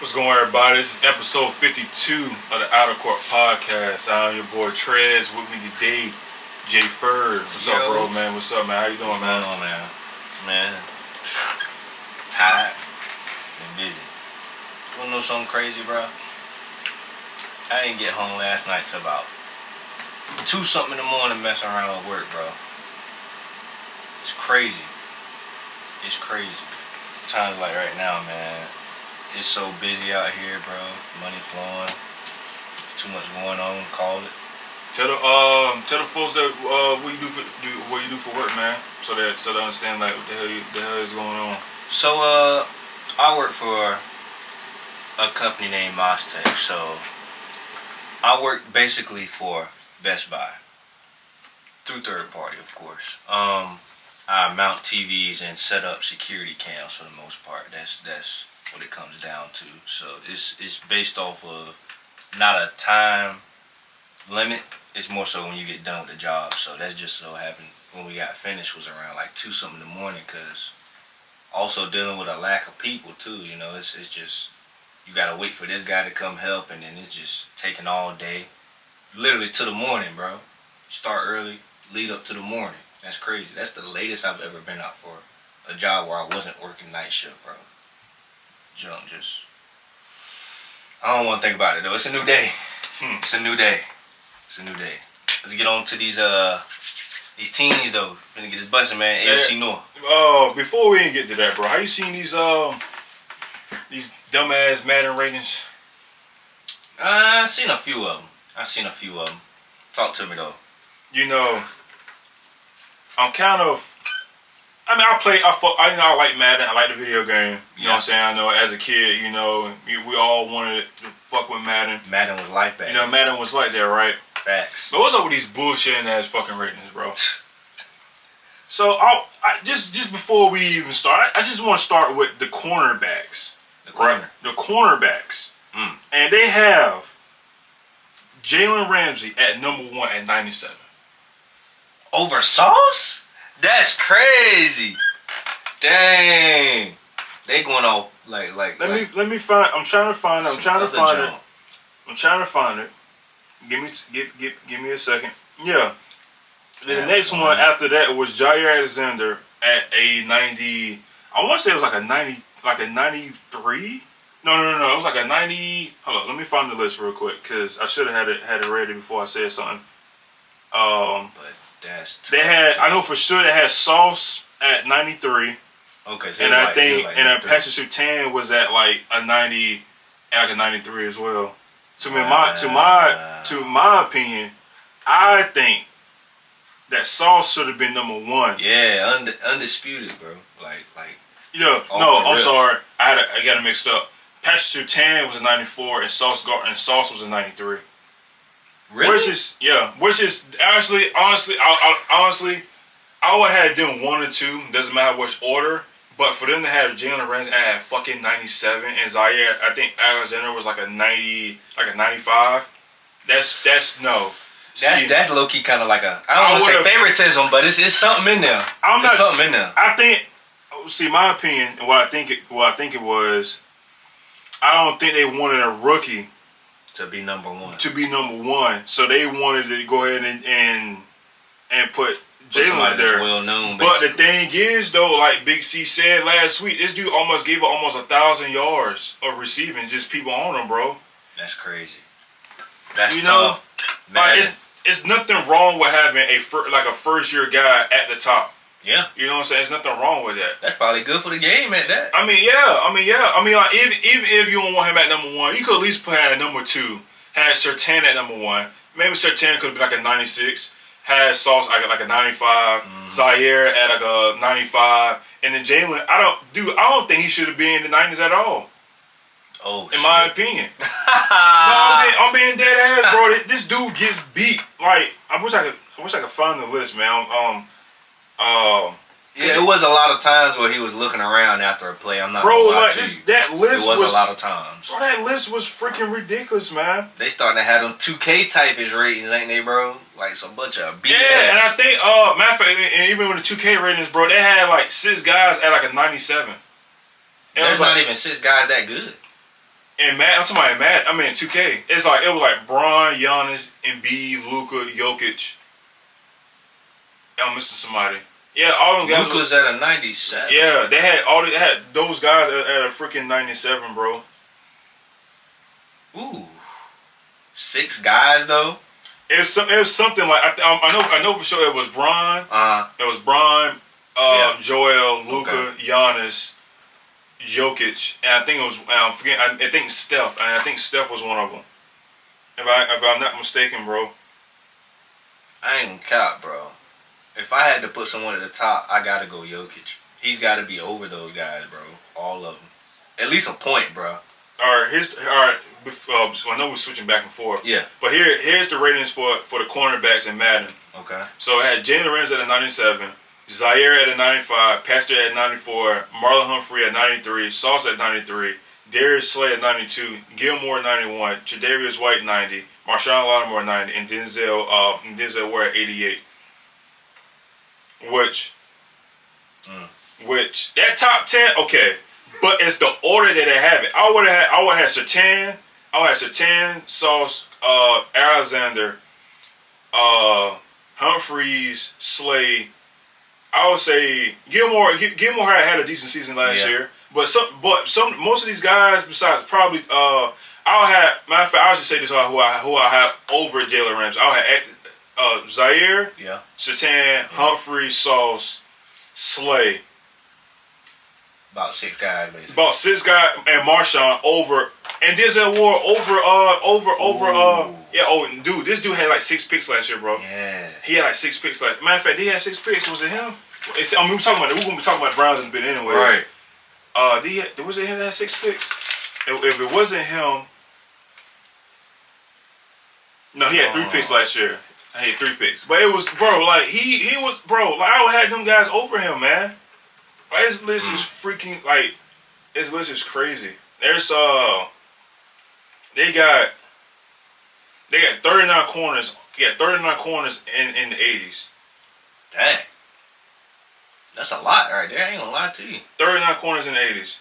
What's going on, everybody? This is episode 52 of the Outer Court Podcast. I'm your boy Trez. With me today, J Ferd. What's up, bro, man? What's up, man? How you doing, man? What's going on, man? Tired. Been busy. You wanna know something crazy, bro? I didn't get home last night till about 2-something in the morning messing around with work, bro. It's crazy. It's crazy. Times like right now, man. It's so busy out here, bro. Money flowing. Too much going on. Call it. Tell the folks that what you do for work, man, so they understand like what the hell is going on. So I work for a company named Mostech. So I work basically for Best Buy through third party, of course. I mount TVs and set up security cams for the most part. That's what it comes down to. So it's based off of not a time limit. It's more so when you get done with the job. So that's just so happened when we got finished was around like 2-something in the morning, because also dealing with a lack of people too. You know, it's just you gotta wait for this guy to come help, and then it's just taking all day, literally to the morning, bro. Start early, lead up to the morning. That's crazy. That's the latest I've ever been out for a job where I wasn't working night shift, bro. I don't want to think about it though. It's a new day. It's a new day. It's a new day. Let's get on to these teams though. Gonna get this busting, man. AFC North. Before we even get to that, bro, how you seen these dumbass Madden ratings? I seen a few of them. Talk to me though. You know, I'm kind of. I mean, I like Madden. I like the video game. You know what I'm saying? I know as a kid, you know, we all wanted to fuck with Madden. Madden was life back. You know, Madden was like that, right? Facts. But what's up with these bullshitting ass fucking ratings, bro? So, just before we even start, I just want to start with the cornerbacks. Right? The cornerbacks. And they have Jalen Ramsey at number 1 at 97. Over Sauce? That's crazy. Dang. They going off like. Let me find. I'm trying to find it. Give me a second. Yeah. The next one after that was Jair Alexander at a 90. I want to say it was like a 90, like a 93. No. It was like a 90. Hold on. Let me find the list real quick, because I should have had it ready before I said something. But that's tough. They had. I know for sure they had Sauce at 93. Okay. So and I think Patrick Surtain was at like a 90, like a 93 as well. To my opinion, I think that Sauce should have been number 1. Yeah, undisputed, bro. Like. No, I'm sorry. I got it mixed up. Patrick Surtain was a 94 and Sauce was a 93. Really? Which is honestly, I would have them 1 or 2. Doesn't matter which order. But for them to have Jalen Ramsey at fucking 97 and Zaire, I think Alexander was like a 90, like a 95. That's no. That's low key kind of like a, I don't want to say favoritism, but it's something in there. Something in there. I think. See, my opinion and what I think it was. I don't think they wanted a rookie to be number 1. So they wanted to go ahead and put Jalen there. Well known, but the thing is, though, like Big C said last week, this dude almost gave up almost 1,000 yards of receiving, just people on him, bro. That's crazy. That's tough. Like, it's nothing wrong with having a first year guy at the top. Yeah. You know what I'm saying? There's nothing wrong with that. That's probably good for the game at that. I mean, like, even if you don't want him at number 1, you could at least put him at number 2. Had Surtain at number 1. Maybe Surtain could be like a 96. Had Sauce like a 95. Zaire at like a 95. And then Jalen, I don't think he should have been in the 90s at all. Oh, in my opinion. No, I'm being dead ass, bro. This dude gets beat. Like, I wish I could find the list, man. Yeah, it was a lot of times where he was looking around after a play. I'm not bro, gonna lie like to this, you. that list was a lot of times. Bro, that list was freaking ridiculous, man. They starting to have them 2K type-ish ratings, ain't they, bro? Like some bunch of BS. Yeah, and I think, matter of fact, and even with the 2K ratings, bro, they had like 6 guys at like a 97. There's not even 6 guys that good. And Matt, I'm talking about in Matt. I mean 2K. It's like it was like Bron, Giannis, Embiid, Luka, Jokic. I'm missing somebody. Yeah, all them guys. Luka's at a 97. Yeah, they had those guys at a freaking 97, bro. Ooh, 6 guys though. It was something like I know for sure it was Bron. It was Bron, Joel, Luka, Giannis, Jokic, and I think it was I think Steph. And I think Steph was one of them. If I'm not mistaken, bro. I ain't gonna cap, bro. If I had to put someone at the top, I gotta go Jokic. He's gotta be over those guys, bro. All of them. At least a point, bro. All right. I know we're switching back and forth. Yeah. But here's the ratings for the cornerbacks in Madden. Okay. So I had Jalen Ramsey at a 97, Zaire at a 95, Pastor at 94, Marlon Humphrey at 93, Sauce at 93, Darius Slay at 92, Gilmore at 91, Tre'Davious White 90, Marshawn Lattimore 90, and Denzel Ware at 88. Which that top 10, okay. But it's the order that they have it. I would have had Sertan. I would have Sertan, Sauce, Alexander, Humphreys, Slay. I would say Gilmore had a decent season last year. But most of these guys, besides probably I'll have, matter of fact, I'll just say this who I have over Jalen Ramsey. I'll have Zaire, Sertan, Humphreys, Sauce, Slay. About 6 guys, basically. About 6 guys and Marshawn over, and Denzel Ward over. Dude, this dude had like 6 picks last year, bro. Yeah. He had like 6 picks last. Matter of fact, he had 6 picks. Was it him? We're gonna be talking about the Browns in a bit anyway. Right. Was it him that had 6 picks? If it wasn't him, no, he had 3 picks last year. He had 3 picks, but it was, bro. Like he was, bro. Like I would have them guys over him, man. Like, his list is freaking, like, his list is crazy. There's they got 39 corners. Yeah, 39 corners in the 80s. Dang. That's a lot right there. I ain't gonna lie to you. 39 corners in the 80s.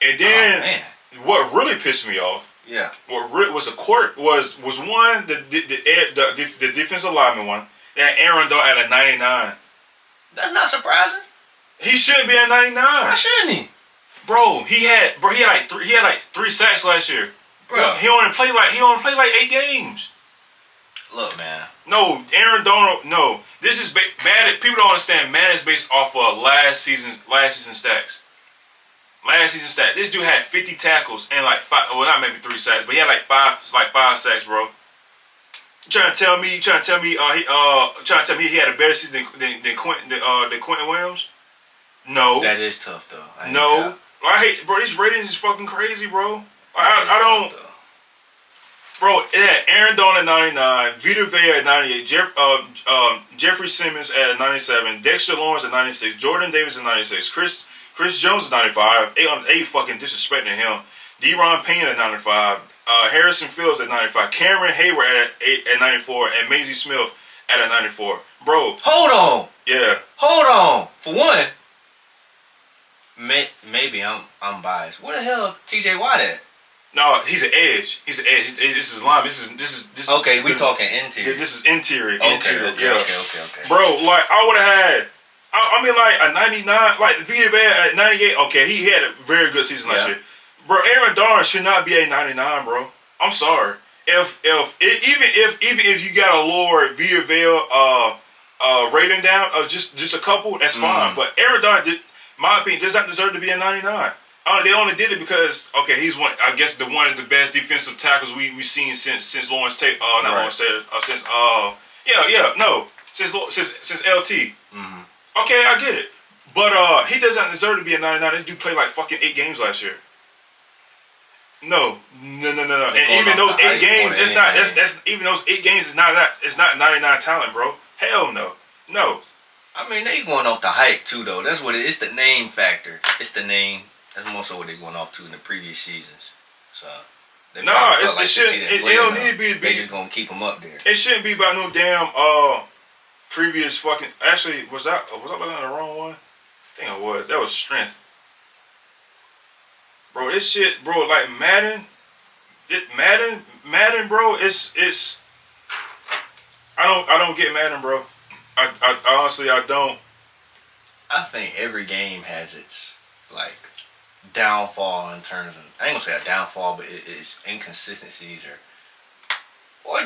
And then what really pissed me off? Yeah. What was one the defensive lineman one that Aaron Donald at a 99. That's not surprising. He shouldn't be at 99. Why shouldn't he? Bro, he had like 3 sacks last year. Bro, he only played like 8 games. Look, man. No, Aaron Donald. No, this is Madden. People don't understand. Madden is based off of last season stacks. Last season stat. This dude had 50 tackles and like 5. Well, not maybe 3 sacks, but he had like 5 sacks, bro. You trying to tell me he had a better season than Quentin Williams? No. That is tough though. No. I hate, bro. These ratings is fucking crazy, bro. I don't. Tough, bro, it had Aaron Donald at 99, Vita Vea at 98, Jeffrey Simmons at 97, Dexter Lawrence at 96, Jordan Davis at 96, Chris Jones at 95. They fucking disrespecting him. D-Ron Payne at 95. Harrison Fields at 95. Cameron Hayward at 94. And Maisie Smith at a 94. Bro. Hold on. Yeah. Hold on. For one, maybe I'm biased. Where the hell TJ Watt at? No, he's an edge. He's an edge. This is line. This is. Okay, we talking interior. This is interior. Okay. Bro, like I would have had. I mean, like a 99, like Vita Vea at 98. Okay, he had a very good season last year. Bro, Aaron Donald should not be a 99, bro. I'm sorry. Even if you got a lower Vita Vea rating down of just a couple, that's fine. But Aaron Donald, my opinion, does not deserve to be a 99. They only did it because he's one. I guess one of the best defensive tackles we've seen since Lawrence Tate. Lawrence Tate. Since LT. Mm-hmm. Okay, I get it, but he doesn't deserve to be a 99. This dude played like fucking 8 games last year. No. And even those 8 games, even those 8 games is not 99 talent, bro. Hell no. I mean, they going off the hype too, though. That's what it's the name factor. It's the name. That's more so what they going off to in the previous seasons. So it don't need to be. They just gonna keep them up there. It shouldn't be about no damn previous fucking. Actually, was I looking at the wrong one? I think I was. That was strength. Bro, this shit, bro, like Madden, Madden, bro, it's. I don't get Madden, bro. I honestly, I don't. I think every game has its like downfall in terms of, I ain't gonna say a downfall, but it's inconsistencies or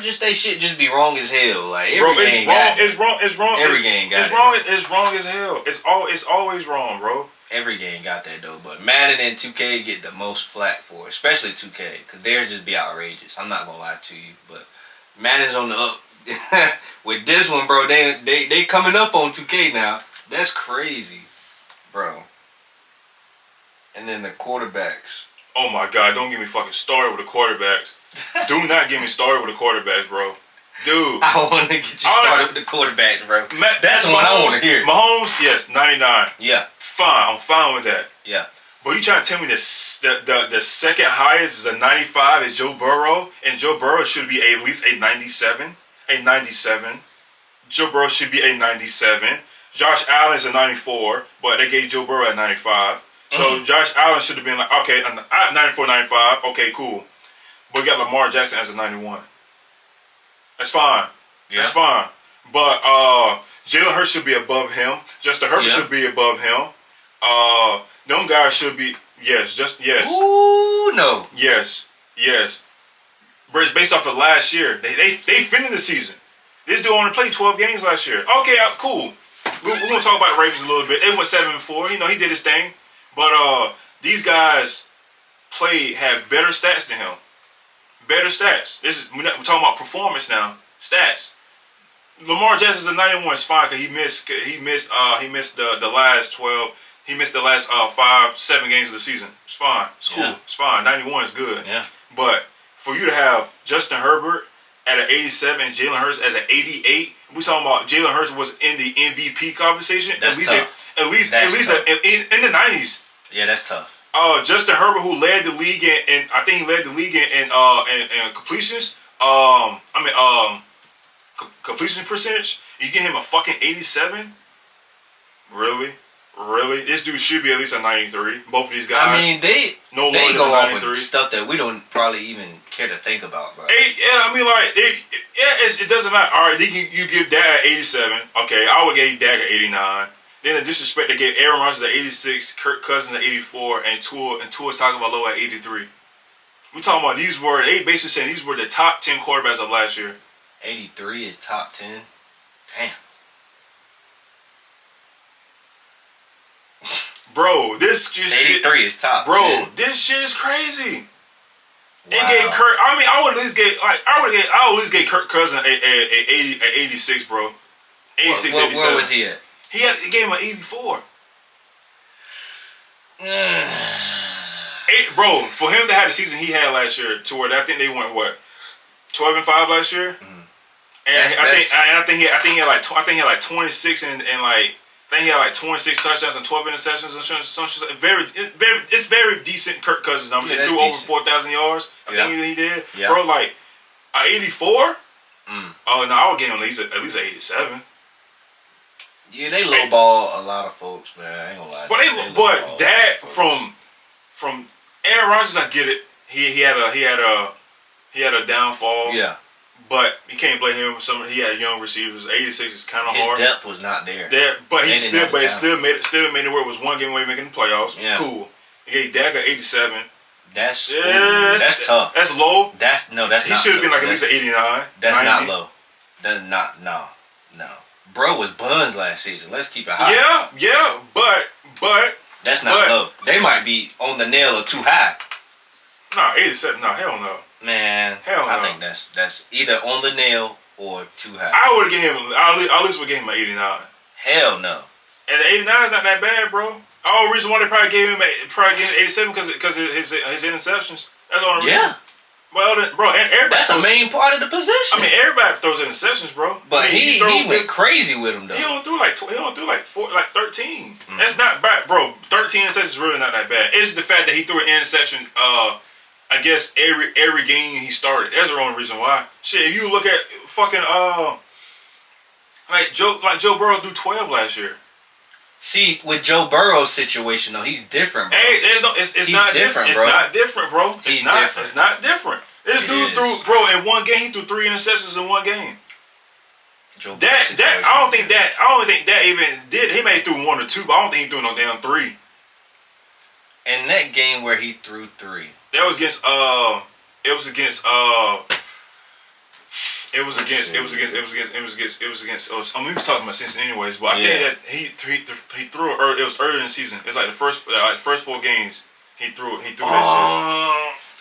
just they shit just be wrong as hell. Like every bro, game it's wrong. Every game got it's wrong. It's wrong as hell. It's always wrong, bro. Every game got that though, but Madden and 2K get the most flack for it, especially 2K, because they'll just be outrageous. I'm not gonna lie to you, but Madden's on the up. With this one, bro, they coming up on 2K now. That's crazy, bro. And then the quarterbacks. Oh my God! Don't get me fucking started with the quarterbacks. Do not get me started with the quarterbacks, bro. Dude, I want to get you started with the quarterbacks, bro. That's the one I want to hear. Mahomes, yes, 99. Yeah. Fine, I'm fine with that. Yeah. But you trying to tell me the second highest is a 95 is Joe Burrow, and Joe Burrow should be at least a 97. A 97. Joe Burrow should be a 97. Josh Allen is a 94, but they gave Joe Burrow a 95. So Josh Allen should have been like, okay, 94, 95, okay, cool. But we got Lamar Jackson as a 91. That's fine. Yeah. That's fine. But Jalen Hurts should be above him. Justin Herbert should be above him. Them guys should be, yes. Ooh, no. Yes. But it's based off of last year. They finished the season. This dude only played 12 games last year. Okay, cool. We're going to talk about Ravens a little bit. They went 7-4. You know, he did his thing. But these guys had better stats than him. Better stats. We're talking about performance now. Stats. Lamar Jackson is a 91. It's fine because he missed the last 12. He missed the last 5-7 games of the season. It's fine. It's cool. It's fine. 91 is good. Yeah. But for you to have Justin Herbert at an 87 and Jalen Hurts as an 88, we talking about Jalen Hurts was in the MVP conversation That's tough. at least in the 90s. Yeah, that's tough. Justin Herbert, who led the league in I think he led the league in completions. Completion percentage. You get him a fucking 87. Really? This dude should be at least a 93. Both of these guys. I mean, they go off with stuff that we don't probably even care to think about, bro. It doesn't matter. All right, you give Dak an 87. Okay, I would give Dak an 89. Then the disrespect, they gave Aaron Rodgers at 86, Kirk Cousins at 84, and Tua Tagovailoa at 83. We talking about they basically saying these were the top 10 quarterbacks of last year. 83 is top 10. Damn. Bro, this just 83 is top 10. Bro, this shit is crazy. Wow. It gave Kirk. I mean, I would at least give Kirk Cousins a 86, bro. 86, 87. Where was he at? He gave him an 84. Bro, for him to have the season he had last year, to where I think they went 12-5 last year, and I think he had like 26 and like. I think he had like 26 touchdowns and 12 interceptions and some it's very decent Kirk Cousins numbers. He threw over 4,000 yards. I think he did. Yeah. Bro, like 84? Oh no, I would give him at least an 87. Yeah, they lowball a lot of folks, man. I ain't gonna lie. But that from Aaron Rodgers, I get it. He had a downfall. Yeah. But you can't blame him. He had young receivers. 86 is kind of hard. His depth was not there. But he still made it where it was one game away making the playoffs. Yeah. Cool. He gave Dak an 87. That's tough. That's low. He should have been like at least an 89. That's 90. Not low. That's not no. Bro was buns last season. Let's keep it high. Yeah, but that's not low. They might be on the nail or too high. No, 87. No, hell no. Man, hell no. I think that's either on the nail or too high. I would give him. I at least would give him an 89. Hell no. And the 89 is not that bad, bro. All the reason why they probably gave him 87 because his interceptions. That's all. Yeah. Well, bro, and everybody. That's the main part of the position. I mean, everybody throws interceptions, bro. But he went crazy with them though. He only threw like 13. That's not bad, bro. 13 interceptions is really not that bad. It's the fact that he threw an interception. I guess every game he started. That's the only reason why. Shit, if you look at fucking Joe Burrow threw 12 last year. See, with Joe Burrow's situation though, he's different, bro. Hey, it's not different, bro. It's not different, bro. It's not different. This dude threw, bro, in one game he threw 3 interceptions in one game. I don't think that even did. He may have threw 1 or 2, but I don't think he threw no damn 3. In that game where he threw 3, that was against I mean, we were talking about Cincinnati anyways, but I think that he threw it early. It was early in the season. It's like the first 4 games he threw that shit.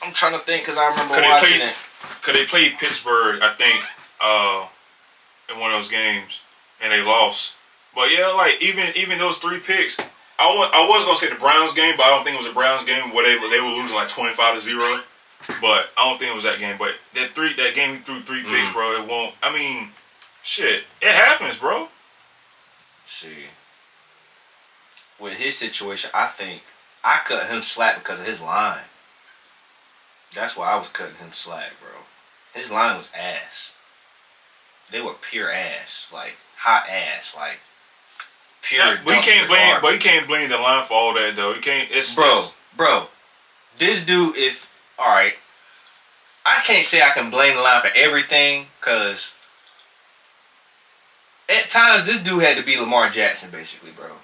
I'm trying to think because I remember watching it. Cause they played Pittsburgh, I think, in one of those games, and they lost. But yeah, like even those 3 picks, I was gonna say the Browns game, but I don't think it was a Browns game where they were losing like 25-0. But I don't think it was that game. But that game he threw 3 picks, bro. It won't. I mean, shit, it happens, bro. See, with his situation, I think I cut him slack because of his line. That's why I was cutting him slack, bro. His line was ass. They were pure ass, like hot ass, like pure. Yeah, but you can't blame the line for all that though. You can't. Bro. This dude, all right, I can't say I can blame the line for everything, because at times this dude had to be Lamar Jackson, basically, bro.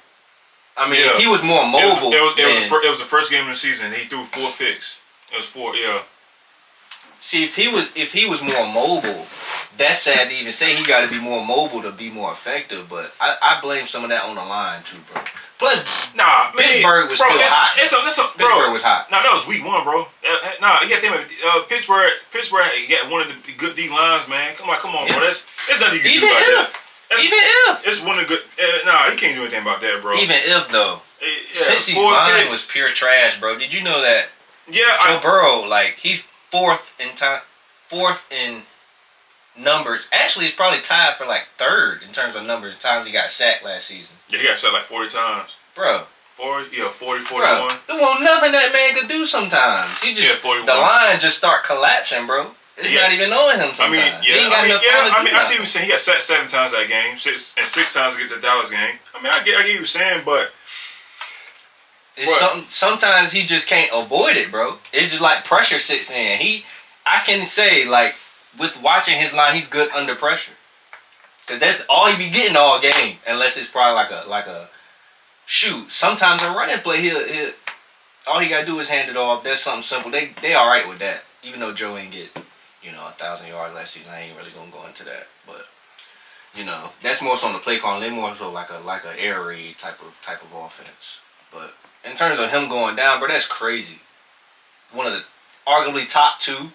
I mean, if he was more mobile, it was the first game of the season. He threw 4 picks. It was 4, yeah. See, if he was more mobile, that's sad to even say he got to be more mobile to be more effective. But I blame some of that on the line too, bro. Plus, Pittsburgh was still hot. Pittsburgh was hot. Nah, that was week 1, bro. Nah, you got to think about Pittsburgh. Pittsburgh got one of the good D lines, man. Come on, bro. There's nothing you can do about that. Even if it's one of the good. Nah, you can't do anything about that, bro. Even if though, Cincy's line was pure trash, bro. Did you know that? Yeah, Joe Burrow, like he's 4th in numbers. Actually, he's probably tied for like 3rd in terms of numbers of times he got sacked last season. Yeah, he got sacked like 40 times. Bro. 40, 41. Bro, there wasn't nothing that man could do sometimes. He just, 41. The line just start collapsing, bro. It's not even knowing him sometimes. He ain't got enough time to do I see what you're saying. He got sacked 7 times that game, 6 times against the Dallas game. I mean, I get what you're saying, but sometimes he just can't avoid it, bro. It's just like pressure sits in. I can say, like, with watching his line, he's good under pressure. Because that's all he be getting all game. Unless it's probably like a shoot. Sometimes a running play, he'll all he got to do is hand it off. That's something simple. They all right with that. Even though Joe ain't get, 1,000 yards last season, I ain't really going to go into that. But, that's more so on the play calling. They more so like a air raid type of offense. But in terms of him going down, bro, that's crazy. One of the arguably top two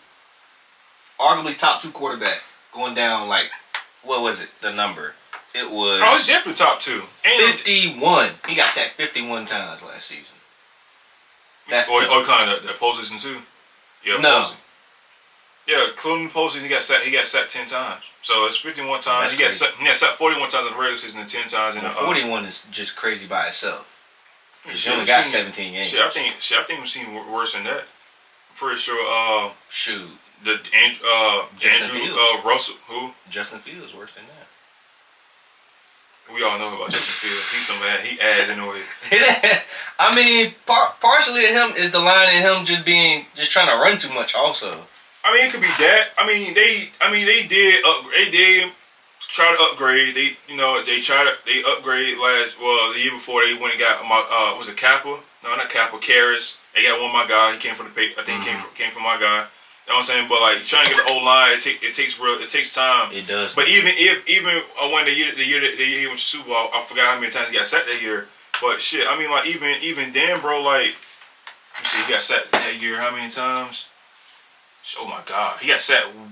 quarterback going down, like, what was it, the number? It was... Oh, it's definitely top 2. 51. He got sacked 51 times last season. That's kind of that postseason too? Yeah, no. Postseason. Yeah, including the postseason, he got sacked 10 times. So it's 51 times. He got sacked 41 times in the regular season and 10 times in the... 41 is just crazy by itself. He only got 17 games. I think we've seen worse than that. I'm pretty sure... Shoot. Andrew Russell, who? Justin Fields worse than that. We all know about Justin Fields. He's some bad. He adds anyway. I mean, partially to him is the line in him just trying to run too much. Also, I mean, it could be that. They did try to upgrade. They upgrade the year before they went and got was it Kappa? No, not Kappa. Karras. They got one of my guy. He came from the paper. I think he came from my guy. You know what I'm saying? But like trying to get the old line, it takes time. It does. But even when the year he went to Super Bowl, I forgot how many times he got sacked that year. But shit, I mean, like even then, bro, like, let me see, he got sacked that year how many times? Oh my God, he got sacked. More.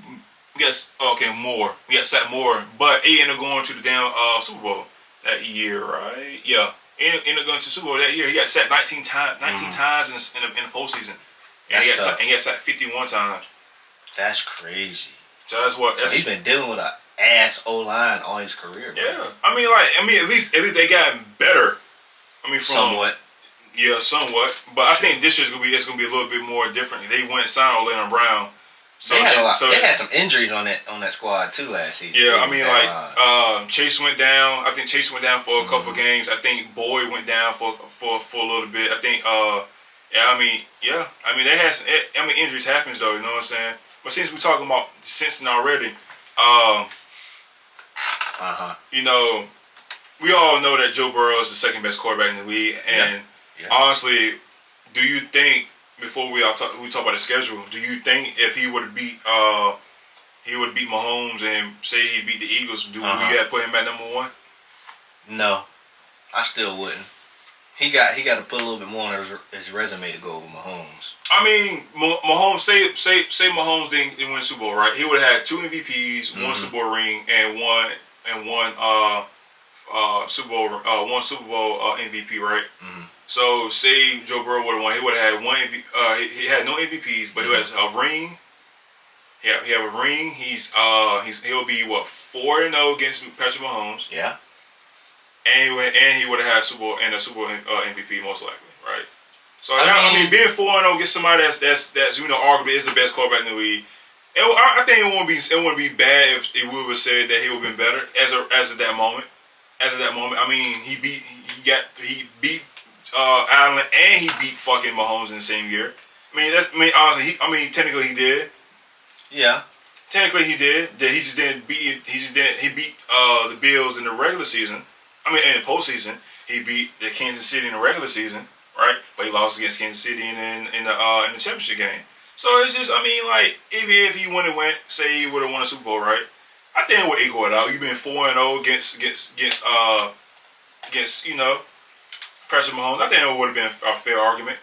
He got sacked more, but he ended up going to the damn Super Bowl that year, right? Yeah, he ended up going to the Super Bowl that year. He got sacked 19 times in the postseason. And he got sacked 51 times. That's crazy. So he's been dealing with an ass O-line all his career, bro. Yeah. I mean, at least they got better. I mean, somewhat. Yeah, somewhat. But I think this year's gonna be a little bit more different. They went and signed Orlando Brown, So they had a lot. They had some injuries on that squad too last season. Yeah, too, I mean, like Chase went down. I think Chase went down for a couple games. I think Boyd went down for a little bit. I think I mean they had some, injuries happens though. You know what I'm saying? But since we're talking about Cincinnati already, you know, we all know that Joe Burrow is the second best quarterback in the league, and honestly, do you think before we talk about the schedule, do you think if he would have beat Mahomes and say he beat the Eagles, would you have put him at number one? No, I still wouldn't. He got to put a little bit more on his resume to go over Mahomes. I mean, Mahomes. Say Mahomes didn't win Super Bowl, right? He would have had 2 MVPs, one Super Bowl ring, and one Super Bowl MVP, right? So say Joe Burrow would have won, he would have had one MVP. He had no MVPs, but he has a ring. He have a ring. He'll be 4-0 against Patrick Mahomes. Yeah. And he would have had Super Bowl MVP most likely, right? So I mean being 4-0 against somebody that's arguably is the best quarterback in the league. I think it wouldn't be bad if we would have said that he would have been better as of that moment. I mean he beat Allen and he beat fucking Mahomes in the same year. Honestly, technically he did. Yeah. Technically he did. He just didn't beat. He beat the Bills in the regular season. In the postseason, he beat the Kansas City in the regular season, right? But he lost against Kansas City in the championship game. So it's just, even if he went, say he would have won a Super Bowl, right? I think it would equal it out. You've been 4-0 against Patrick Mahomes. I think it would have been a fair argument.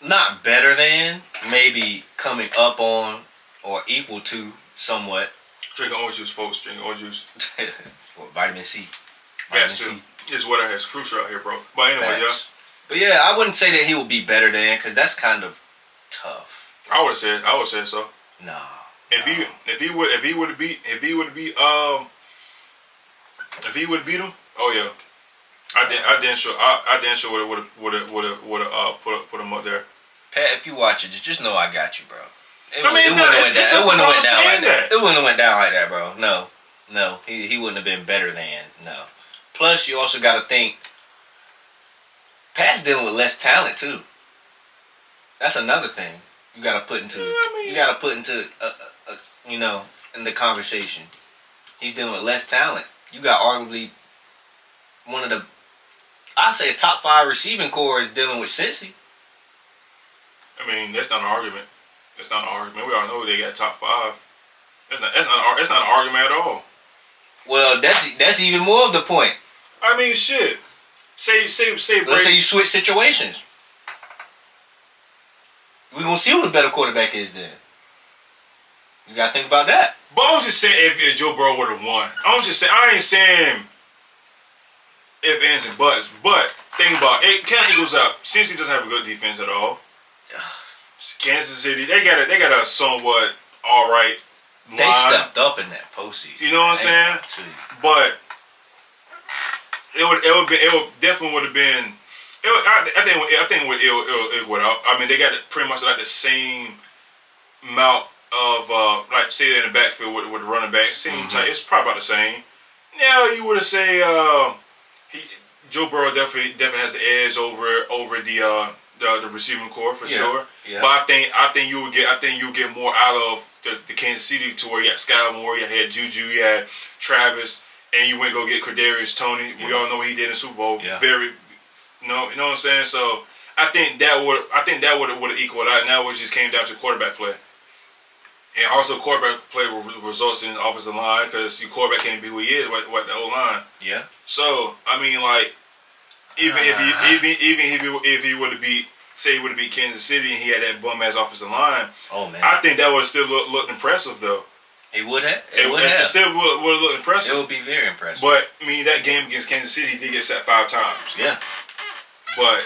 Not better than, maybe coming up on or equal to somewhat. Drinking orange juice, folks. Drinking orange juice. Vitamin C. Gas too. This water has crucial out here, bro. But anyway, But yeah, I wouldn't say that he would be better than, because that's kind of tough. I would have said so. No. If he would have beat him, oh yeah. I damn sure would have put him up there. Pat, if you watch it, just know I got you, bro. It wouldn't have went down like that, bro. No, he wouldn't have been better than. No. Plus, you also got to think, Pat's dealing with less talent too. That's another thing you got to put into. In the conversation. He's dealing with less talent. You got arguably one of the, I'd say, top 5 receiving core is dealing with Cincy. That's not an argument. We all know they got top 5. That's not an argument at all. Well, that's even more of the point. Shit. Say Brady. Let's say you switch situations. We're gonna see who the better quarterback is then. You gotta think about that. But I was just saying if Joe Burrow would have won. I ain't saying if, ands, and buts. But think about it. Kind of equals out. Since he doesn't have a good defense at all. Kansas City, they got a somewhat all right line. They stepped up in that postseason. You know what I'm saying? But it definitely would have been. I think it would out. They got pretty much like the same amount of say in the backfield with the running back. Same type. It's probably about the same. Now you would have say Joe Burrow definitely has the edge over the receiving core for sure. Yeah. But I think you would get more out of the Kansas City to where you had Sky Moore, you had Juju, you had Travis, and you went go get Kadarius Toney. Yeah. We all know what he did in the Super Bowl. Yeah. You know what I'm saying? So I think that would have equaled out. Now it just came down to quarterback play, and also quarterback play results in the offensive line because your quarterback can't be who he is. What the O line? Yeah. So even if he would have beat. Say he would have beat Kansas City and he had that bum ass offensive line. Oh man! I think that would have still looked impressive though. It would have. It still would have looked impressive. It would be very impressive. But that game against Kansas City, he did get sacked 5 times. Yeah. But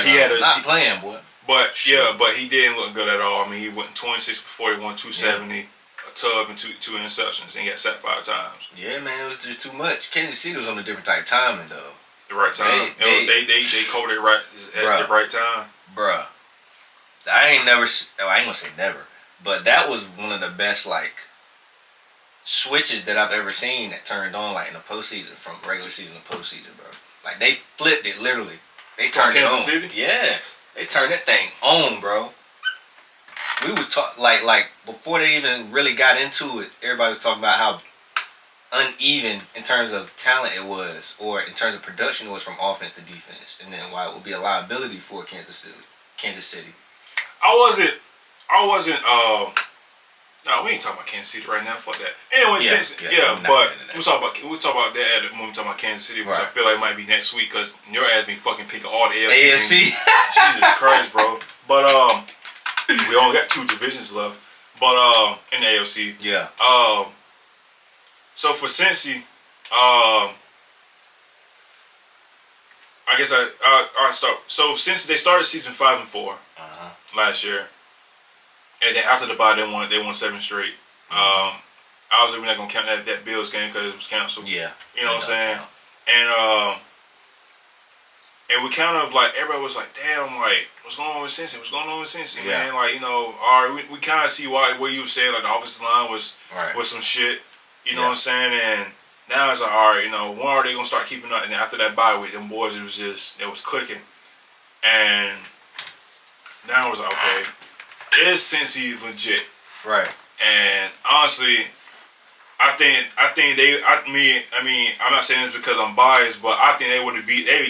he had a not playing, boy. But but he didn't look good at all. He went 26 for 41, 270, a tub and two interceptions, and he got sacked 5 times. Yeah, man, it was just too much. Kansas City was on a different type of timing though. The right time. They covered it right at the right time. Bruh. I ain't gonna say never, But that was one of the best like switches that I've ever seen that turned on like in the postseason from regular season to postseason, bro. Like they flipped it literally. They turned it on. Kansas City? Yeah, they turned that thing on, bro. We was talk like before they even really got into it. Everybody was talking about how uneven in terms of talent it was, or in terms of production it was from offense to defense, and then why it would be a liability for Kansas City. I wasn't. No, we ain't talking about Kansas City right now. Fuck that. Anyway, but we'll talk about that when we talk about Kansas City, which I feel like might be next week because your ass been fucking picking all the AFC. Jesus Christ, bro. But we only got 2 divisions left. But in the AFC. Yeah. So for Cincy, I guess I start. So since they started season 5-4 last year, and then after the bye they won 7 straight. Obviously we're not gonna count that Bills game because it was canceled. Yeah, you know what I'm saying. And we kind of like everybody was like, damn, like what's going on with Cincy? What's going on with Cincy, man? Like all right, we kind of see what you were saying. Like the offensive line was some shit. You know what I'm saying? And now it's like, all right, when are they gonna start keeping up? And after that bye week, them boys, it was clicking. And now it was like, okay, is Cincy legit? Right. And honestly, I mean, I'm not saying this because I'm biased, but I think they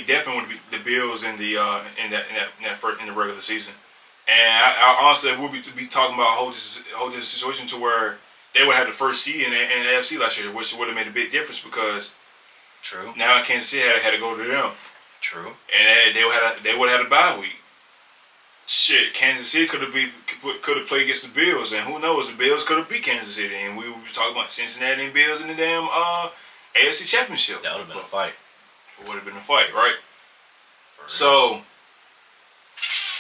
definitely would beat the Bills in the in the regular season. And I honestly would be talking about hold this situation to where they would have the first seed in the AFC last year, which would have made a big difference because now Kansas City had to go to them. True. And they would have had a bye week. Shit, Kansas City could have played against the Bills, and who knows, the Bills could have beat Kansas City, and we would be talking about Cincinnati and Bills in the damn AFC Championship. That would have been a fight. It would have been a fight, right? So,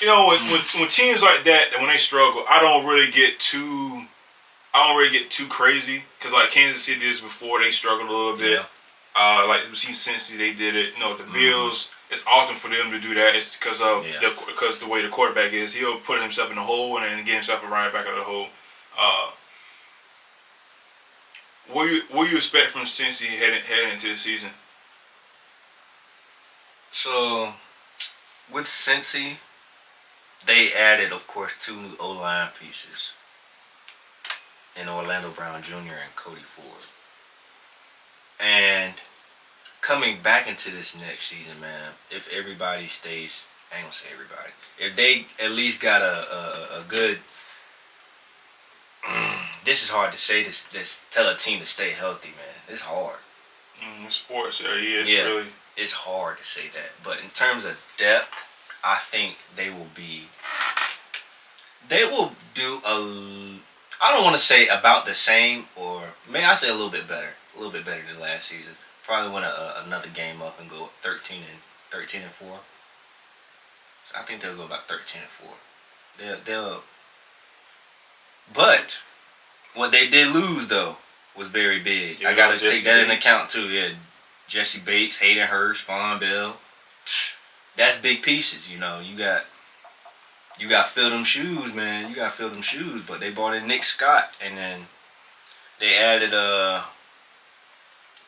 when teams like that, when they struggle, I don't really get too crazy because like Kansas City did this before, they struggled a little bit. Like we see Cincy, they did it. The Bills. It's often for them to do that. It's because of the way the quarterback is. He'll put himself in the hole and then get himself right back out of the hole. What do you expect from Cincy heading into the season? So, with Cincy, they added, of course, 2 new O-line pieces in Orlando Brown Jr. and Cody Ford. And coming back into this next season, man, if everybody stays, I ain't gonna say everybody, if they at least got a good, this is hard to say, this tell a team to stay healthy, man. It's hard. Sports, really. It's hard to say that. But in terms of depth, I think they will do I don't want to say about the same, or maybe I say a little bit better than last season. Probably win another game up and go 13-4. So I think they'll go about 13-4. They'll. But what they did lose though was very big. I gotta take that into account too. Yeah, Jesse Bates, Hayden Hurst, Von Bell. That's big pieces. You got to fill them shoes, man. You got to fill them shoes. But they brought in Nick Scott, and then they added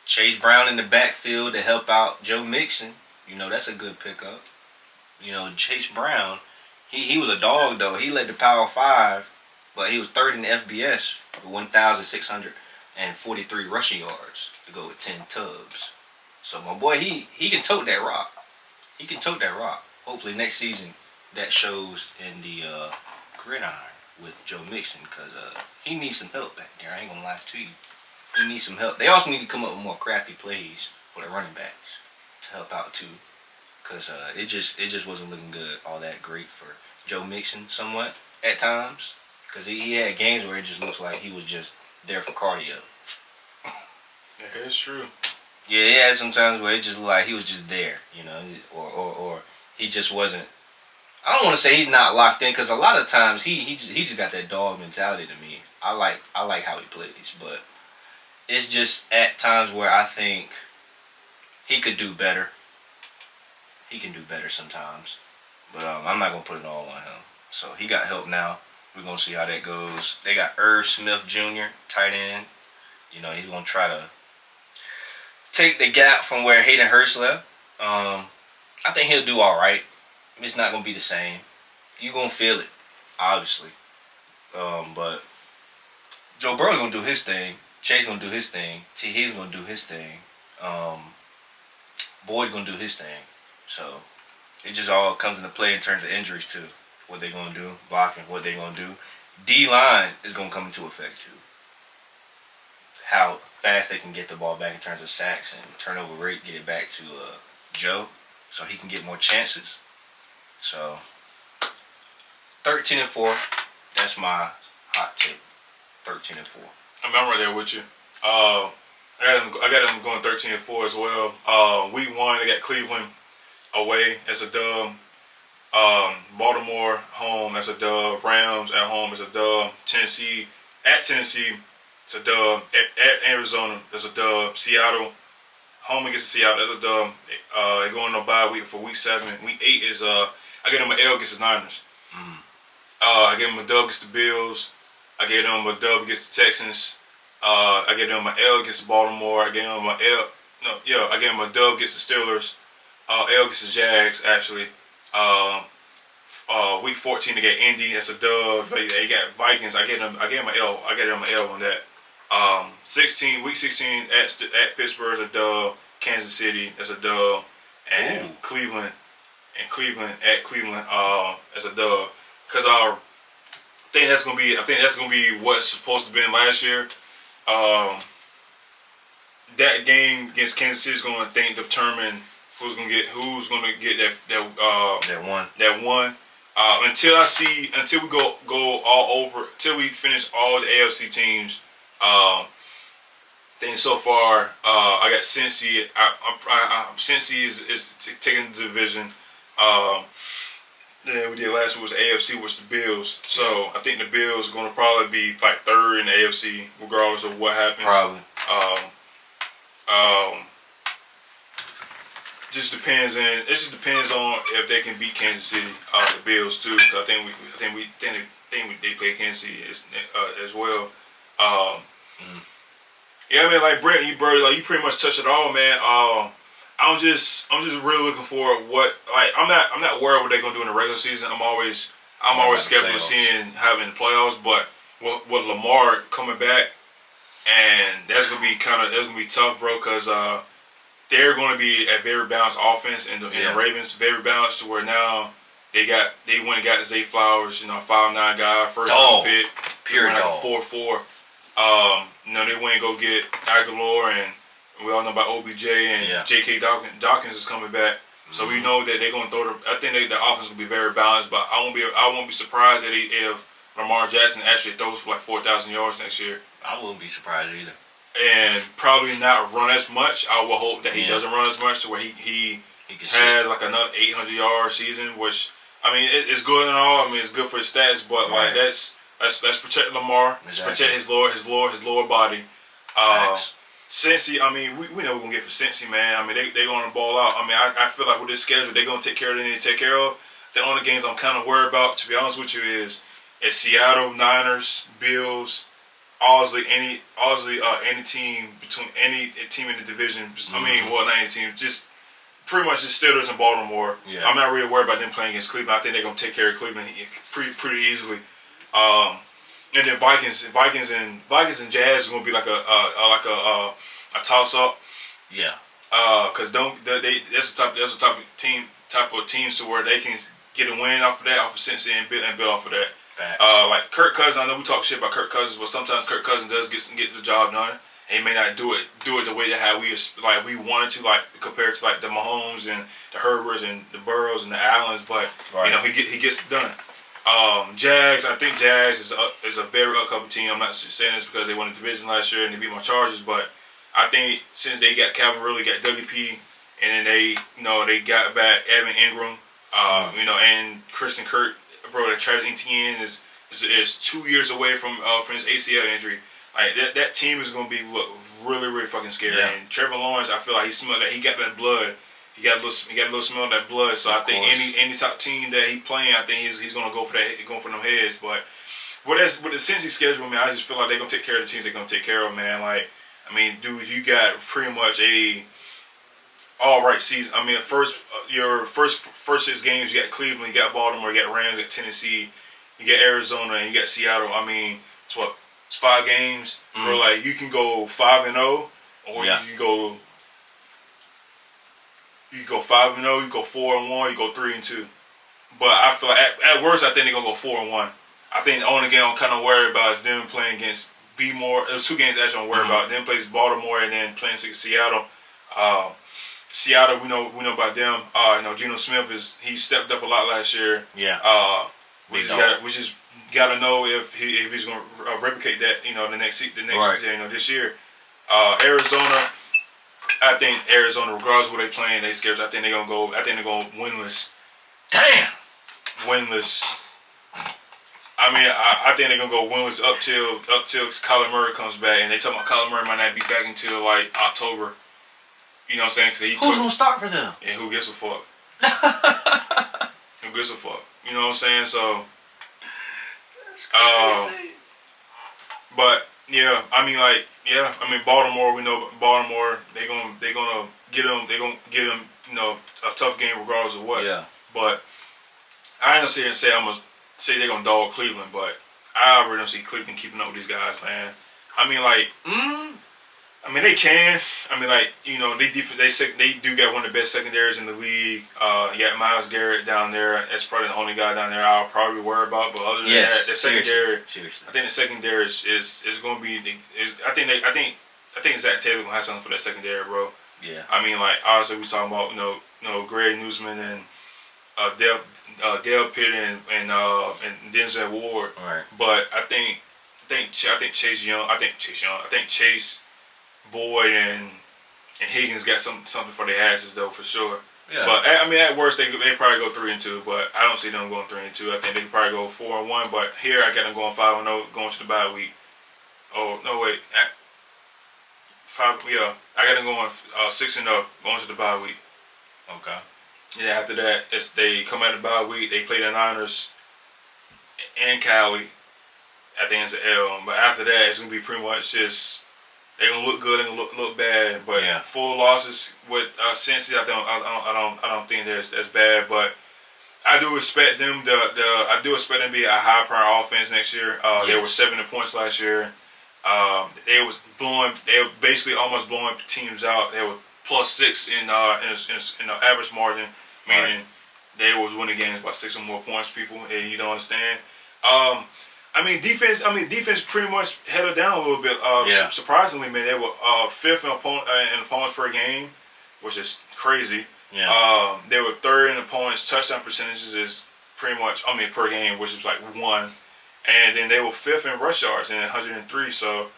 Chase Brown in the backfield to help out Joe Mixon. That's a good pickup. Chase Brown, he was a dog though. He led the Power 5, but he was third in the FBS with 1,643 rushing yards to go with 10 tubs. So my boy, he can tote that rock. Hopefully next season that shows in the gridiron with Joe Mixon because he needs some help back there. I ain't gonna lie to you. He needs some help. They also need to come up with more crafty plays for the running backs to help out too, because it just wasn't looking good, all that great for Joe Mixon somewhat at times, because he had games where it just looks like he was just there for cardio. Yeah, it's true. Yeah, he had some times where it just looked like he was just there, or he just wasn't. I don't want to say he's not locked in, because a lot of times he just got that dog mentality to me. I like how he plays, but it's just at times where I think he could do better. He can do better sometimes, but I'm not gonna put it all on him. So he got help now. We're gonna see how that goes. They got Irv Smith Jr. tight end. You know, he's gonna try to take the gap from where Hayden Hurst left. I think he'll do all right. It's not gonna be the same. You're gonna feel it, obviously. But Joe Burrow's gonna do his thing. Chase gonna do his thing. T. Higgins gonna do his thing. Boyd gonna do his thing. So it just all comes into play in terms of injuries too. What they gonna do, blocking, what they gonna do. D-line is gonna come into effect too. How fast they can get the ball back in terms of sacks and turnover rate, get it back to Joe, so he can get more chances. So 13-4, that's my hot take. 13-4. I'm right there with you. I got them going 13-4 as well. Week 1, they got Cleveland away. That's a dub. Baltimore home. That's a dub. Rams at home. It's a dub. Tennessee at Tennessee. It's a dub. At Arizona. That's a dub. Seattle home against Seattle. That's a dub. They're going on a bye week for week 7. Week 8 is I get them an L against the Niners. I give them a dub against the Bills. I gave them a dub against the Texans. I gave them an L against Baltimore. I gave them an L. I gave them a dub against the Steelers. L against the Jags, actually. Week 14 they get Indy. That's a dub. They got Vikings. I gave them an L. I gave them an L on that. Week 16 at Pittsburgh is a dub. Kansas City, that's a dub. And Cleveland at Cleveland as a dub. Because I think that's gonna be what's supposed to be last year. That game against Kansas City is gonna determine who's gonna get that one. Until we go all over, until we finish all the AFC teams. Then so far, I got Cincy. Cincy is taking the division. Then we did last week was the AFC, was the Bills. So I think the Bills are going to probably be like 3rd in the AFC, regardless of what happens. Probably. It just depends on if they can beat Kansas City, the Bills too. Cause I think they play Kansas City as well. Yeah, I mean, like Brent, you pretty much touched it all, man. I'm just really looking for what, like, I'm not worried what they're gonna do in the regular season. I'm always skeptical of seeing having the playoffs, but with Lamar coming back, and that's gonna be tough, bro, because they're going to be a very balanced offense, and the Ravens very balanced to where now they went and got Zay Flowers, 5'9" guy, first round pick, pure dog, 4'4". They went and go get Aguilar, and we all know about OBJ and J.K. Dawkins is coming back. So we know that they're going to throw I think the offense will be very balanced, but I won't be surprised if Lamar Jackson actually throws for like 4,000 yards next year. I wouldn't be surprised either. And probably not run as much. I will hope that he doesn't run as much to where he has like another 800-yard season, which, I mean, it's good and all. I mean, it's good for his stats, but like let's protect Lamar. Let's protect his lower body. Cincy, I mean, we know we're gonna get for Cincy, man. I mean, they're gonna ball out. I mean, I feel like with this schedule, they're gonna take care of what they need to take care of. The only games I'm kind of worried about, to be honest with you, is Seattle, Niners, Bills. Honestly, any team any team in the division. I mean, well, not any team, just pretty much the Steelers and Baltimore. Yeah. I'm not really worried about them playing against Cleveland. I think they're gonna take care of Cleveland pretty easily. And then Vikings and Jazz are gonna be like a toss up. Yeah. Because that's the type of teams to where they can get a win off of Cincy and build off of that. Like Kirk Cousins, I know we talk shit about Kirk Cousins, but sometimes Kirk Cousins does get the job done. And he may not do it the way that we wanted to, like compared to like the Mahomes and the Herberts and the Burrows and the Allens, but he gets it done. Jags, I think Jags is a very upcoming team. I'm not saying this because they won the division last year and they beat my Chargers, but I think since they got Calvin Ridley, got WP, and then they got back Evan Ingram, and Christian Kirk. Bro, that Travis Etienne is 2 years away from his ACL injury. Like that team is gonna look really, really fucking scary. Yeah. And Trevor Lawrence, I feel like he smelled that. He got that blood. He got a little smell of that blood. So I think any top team that he playing, I think he's gonna go for that. Going for them heads. But with the Cincy schedule, man, I just feel like they're gonna take care of the teams they're gonna take care of, man. Like, I mean, dude, you got pretty much a all right season. I mean, your first 6 games, you got Cleveland, you got Baltimore, you got Rams, you got Tennessee, you got Arizona, and you got Seattle. I mean, it's 5 games, bro. Like, you can go 5-0, or you can go 5-0, you go 4-1, you go 3-2. But I feel like at worst, I think they're gonna go 4-1. I think the only game I'm kind of worried about is them playing against B-More. There's 2 games actually I'm worried about. Then plays Baltimore and then playing Seattle. Seattle, we know about them. Geno Smith he stepped up a lot last year. Yeah. We just gotta know if he's gonna replicate that. The next this year. Arizona. I think Arizona, regardless of what they playing, they scared. I think they're going winless. Damn. Winless. I mean, I think they're gonna go winless up till Kyler Murray comes back, and they talking about Kyler Murray might not be back until like October. You know what I'm saying? Who's gonna start for them? And who gives a fuck? Who gives a fuck? You know what I'm saying? So, but yeah, I mean, Baltimore. We know Baltimore. They're gonna get them. They're gonna get them. A tough game regardless of what. Yeah. But I ain't gonna sit here and say I'm gonna say they're gonna dog Cleveland, but I really don't see Cleveland keeping up with these guys, man. I mean, like, I mean, they can. I mean, like, they do got one of the best secondaries in the league. You got Myles Garrett down there. That's probably the only guy down there I'll probably worry about. But other than that, the secondary, seriously. I think the secondary is going to be. I think Zach Taylor gonna have something for that secondary, bro. Yeah. I mean, like, obviously we talking about Greg Newsman and Dale Pitt and Denzel Ward. Right. But I think Chase Young. I think Chase, Boyd, and Higgins got something for their asses though, for sure. Yeah. But I mean, at worst they probably go 3-2. But I don't see them going 3-2. I think they could probably go 4-1. But here I got them going 5-0, going to the bye week. Oh no, wait. 5. Yeah, I got them going 6-0, going to the bye week. Okay. Yeah, after that, they come out of the bye week. They play the Niners and Cali at the end of L. But after that, it's gonna be pretty much just they're gonna look good and look bad. But full losses with Cincy, I don't think that's bad. But I do expect them to be a high power offense next year. They were 70 points last year. They were basically almost blowing teams out. They were +6 in the average margin, meaning they was winning games by 6 or more points. People, and you don't understand. I mean, defense pretty much held it down a little bit. Surprisingly, man, they were 5th in opponents per game, which is crazy. Yeah. They were 3rd in opponents' touchdown percentages is pretty much per game, which is like 1. And then they were 5th in rush yards and 103. So,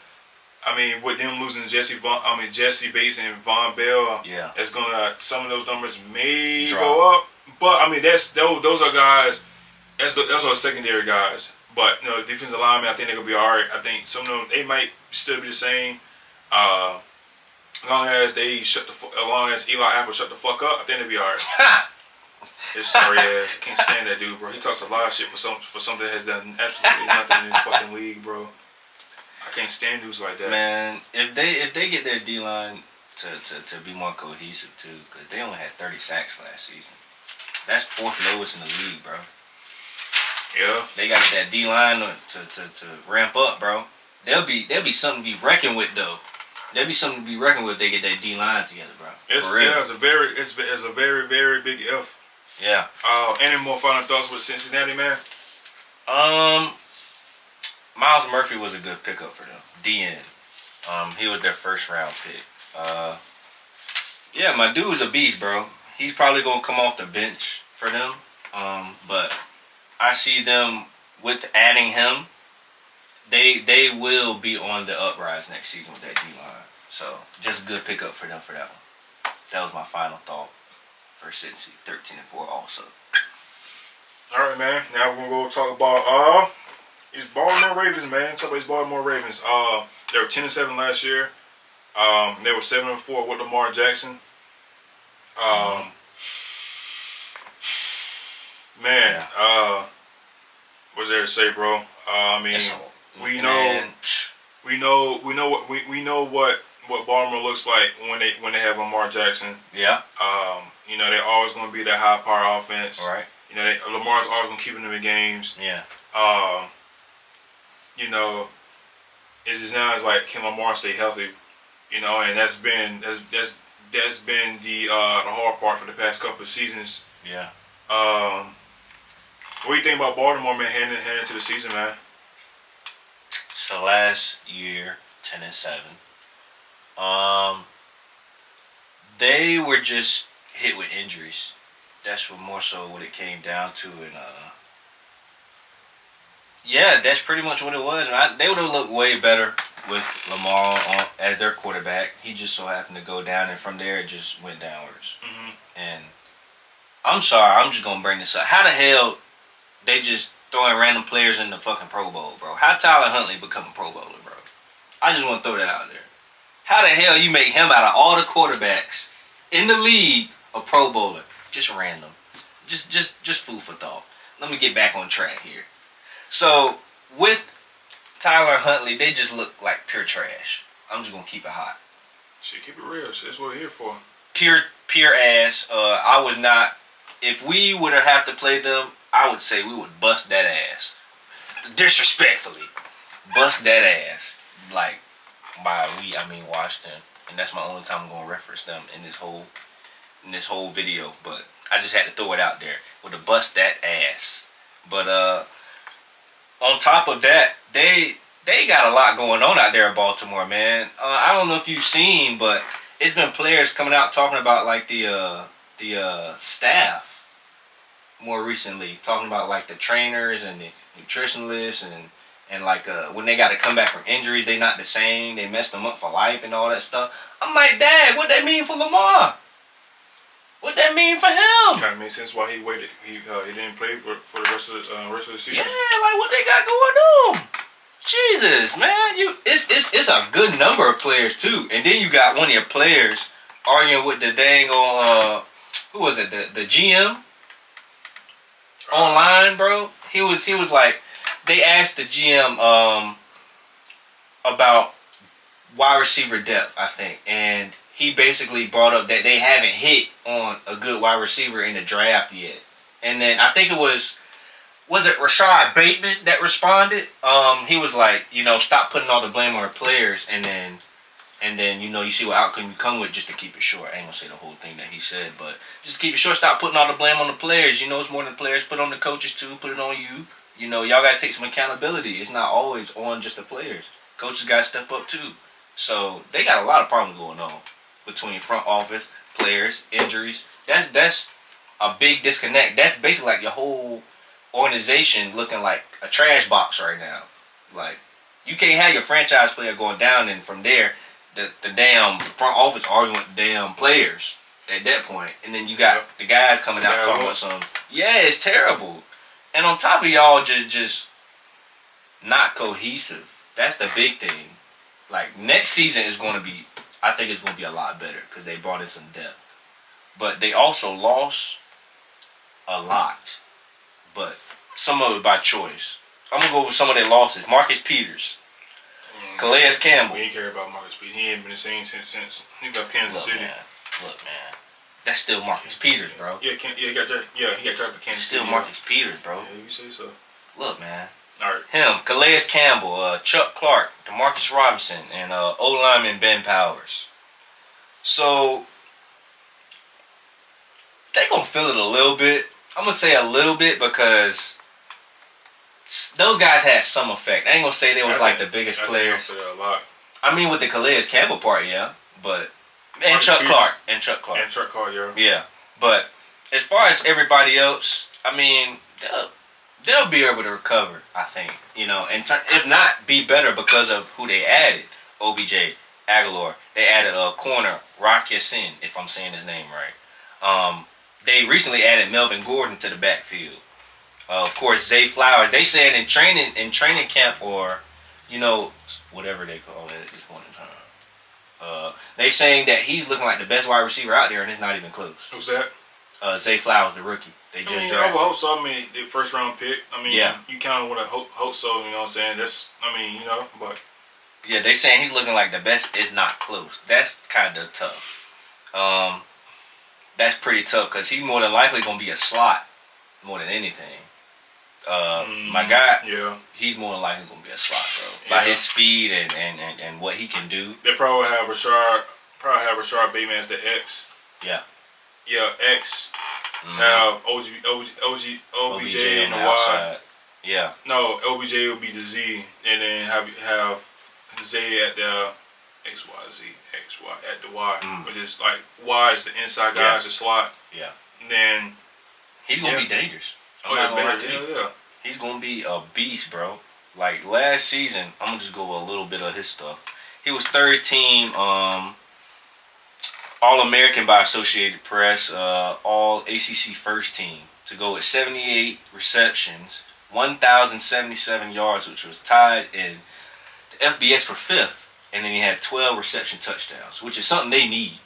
I mean, with them losing Jesse Bates and Von Bell, it's gonna some of those numbers may go up. But I mean, those are guys. Those are secondary guys. But defensive linemen, I think they're gonna be all right. I think some of them they might still be the same. As long as Eli Apple shut the fuck up, I think they'll be all right. His sorry ass. I can't stand that dude, bro. He talks a lot of shit for something that has done absolutely nothing in this fucking league, bro. I can't stand dudes like that. Man, if they get their D-line to be more cohesive too, because they only had 30 sacks last season. That's 4th lowest in the league, bro. Yeah. They got that D-line to ramp up, bro. There'll be something to be reckoned with though. There'll be something to be reckoned with if they get that D-line together, bro. It's a very, very big if. Yeah. Any more final thoughts with Cincinnati, man? Miles Murphy was a good pickup for them. DN. He was their 1st round pick. Yeah, my dude's a beast, bro. He's probably gonna come off the bench for them. But I see them with adding him. They will be on the uprise next season with that D-line. So just a good pickup for them for that one. That was my final thought for Cincy, 13-4 also. All right, man. Now we're gonna go talk about these Baltimore Ravens, man. Talk about these Baltimore Ravens. They were 10-7 last year. They were 7-4 with Lamar Jackson. Man, what's there to say, bro? I mean, we know what Baltimore looks like when they have Lamar Jackson. Yeah. You know, they're always going to be that high power offense. Right. You know, Lamar's always going to keep them in games. Yeah. You know, it's just now it's like, can Lamar stay healthy? You know, and that's been the hard part for the past couple of seasons. Yeah. What do you think about Baltimore, man, heading into the season, man? So last year, 10-7. They were just hit with injuries. That's more so what it came down to, and yeah, that's pretty much what it was. They would have looked way better with Lamar as their quarterback. He just so happened to go down, and from there it just went downwards. Mm-hmm. And I'm sorry, I'm just gonna bring this up. How the hell they just throwing random players in the fucking Pro Bowl, bro? How Tyler Huntley become a Pro Bowler, bro? I just want to throw that out there. How the hell you make him out of all the quarterbacks in the league a Pro Bowler? Just random. Just food for thought. Let me get back on track here. So, with Tyler Huntley, they just look like pure trash. I'm just going to keep it hot. Shit, keep it real. That's what we're here for. Pure ass. I was not... If we would have to play them, I would say we would bust that ass. Disrespectfully. Bust that ass. Like, by we, I mean Washington. And that's my only time I'm going to reference them in this whole video. But I just had to throw it out there. Would have bust that ass. But, on top of that, they got a lot going on out there in Baltimore, man. I don't know if you've seen, but it's been players coming out talking about like the staff more recently, talking about like the trainers and the nutritionalists and like when they got to come back from injuries, they not the same. They messed them up for life and all that stuff. I'm like, Dad, what that mean for Lamar? What that mean for him? Kind of makes sense why he waited. He didn't play for the rest of the season. Yeah, like what they got going on? Jesus, man, it's a good number of players too, and then you got one of your players arguing with the dang on who was it? The GM online, bro. He was like, they asked the GM about wide receiver depth, I think, and he basically brought up that they haven't hit on a good wide receiver in the draft yet. And then I think it was it Rashad Bateman that responded? He was like, you know, stop putting all the blame on our players, and then you know, you see what outcome you come with. Just to keep it short, I ain't gonna say the whole thing that he said, but just keep it short. Stop putting all the blame on the players. You know, it's more than the players. Put it on the coaches too. Put it on you. You know, y'all gotta take some accountability. It's not always on just the players. Coaches gotta step up too. So they got a lot of problems going on between front office, players, injuries. That's a big disconnect. That's basically like your whole organization looking like a trash box right now. Like, you can't have your franchise player going down, and from there, the damn front office arguing with the damn players at that point. And then you got the guys coming out talking about some, yeah, it's terrible. And on top of y'all just not cohesive. That's the big thing. Like, next season is going to be, I think it's going to be a lot better because they brought in some depth. But they also lost a lot. But some of it by choice. I'm going to go over some of their losses. Marcus Peters. Calais Campbell. We ain't care about Marcus Peters. He ain't been the same since he left Kansas City. Look, man. That's still Marcus Peters, bro. Yeah, he got drafted to Kansas City. Still Marcus Peters, bro. Yeah, you say so. Look, man. All right. Him, Calais Campbell, Chuck Clark, Demarcus Robinson, and O-lineman Ben Powers. So, they going to feel it a little bit. I'm going to say a little bit because those guys had some effect. I ain't going to say they was like the biggest players. A lot. I mean, with the Calais Campbell part, yeah. But, and Marcus Chuck Peters. Clark. And Chuck Clark. And Chuck Clark, yeah. Yeah. But, as far as everybody else, I mean, they'll be able to recover, I think. You know, and if not, be better because of who they added. OBJ, Aguilar. They added a corner, Rock Ya-Sin, if I'm saying his name right. They recently added Melvin Gordon to the backfield. Of course, Zay Flowers. They said in training camp, or, you know, whatever they call it at this point in time. They saying that he's looking like the best wide receiver out there, and it's not even close. Who's that? Zay Flowers, the rookie. They I just mean, I drafted. would hope so. I mean, the first round pick. I mean, Yeah. you kind of want to hope so. You know what I'm saying? But Yeah, they saying he's looking like the best. Is not close. That's kind of tough. That's pretty tough because he's more than likely gonna be a slot more than anything. My guy, yeah, he's more than likely gonna be a slot, bro. By his speed and what he can do. They probably have Rashard Bateman as the X. Yeah. Yeah, X. Have OBJ in the Y. outside. Yeah. No, OBJ will be the Z, and then have Z at the XY at the Y, which is like Y is the inside guy, is the slot. Yeah. And then he's gonna be dangerous. Yeah. He's gonna be a beast, bro. Like last season, I'm gonna just go over a little bit of his stuff. He was third team All-American by Associated Press, All ACC first team to go with 78 receptions, 1,077 yards, which was tied in the FBS for fifth, and then he had 12 reception touchdowns, which is something they need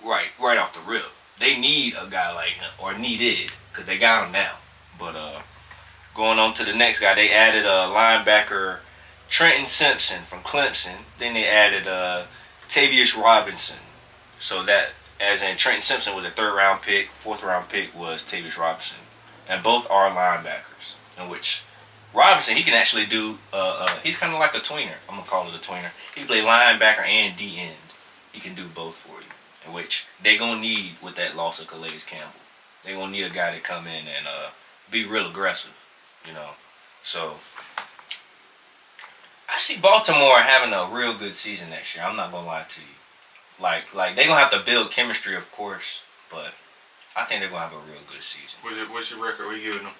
right off the rip. They need a guy like him, or needed, because they got him now. But going on to the next guy, they added a linebacker, Trenton Simpson from Clemson. Then they added Tavius Robinson. So that, as in Trenton Simpson was a third round pick, fourth round pick was Tavius Robinson. And both are linebackers, in which Robinson, he can actually do, he's kind of like a tweener. I'm going to call it a tweener. He can play linebacker and D-end. He can do both for you, in which they going to need with that loss of Calais Campbell. They going to need a guy to come in and be real aggressive, you know. So, I see Baltimore having a real good season next year. I'm not going to lie to you. Like they're going to have to build chemistry, of course, but I think they're going to have a real good season. What's your record? What are you giving them?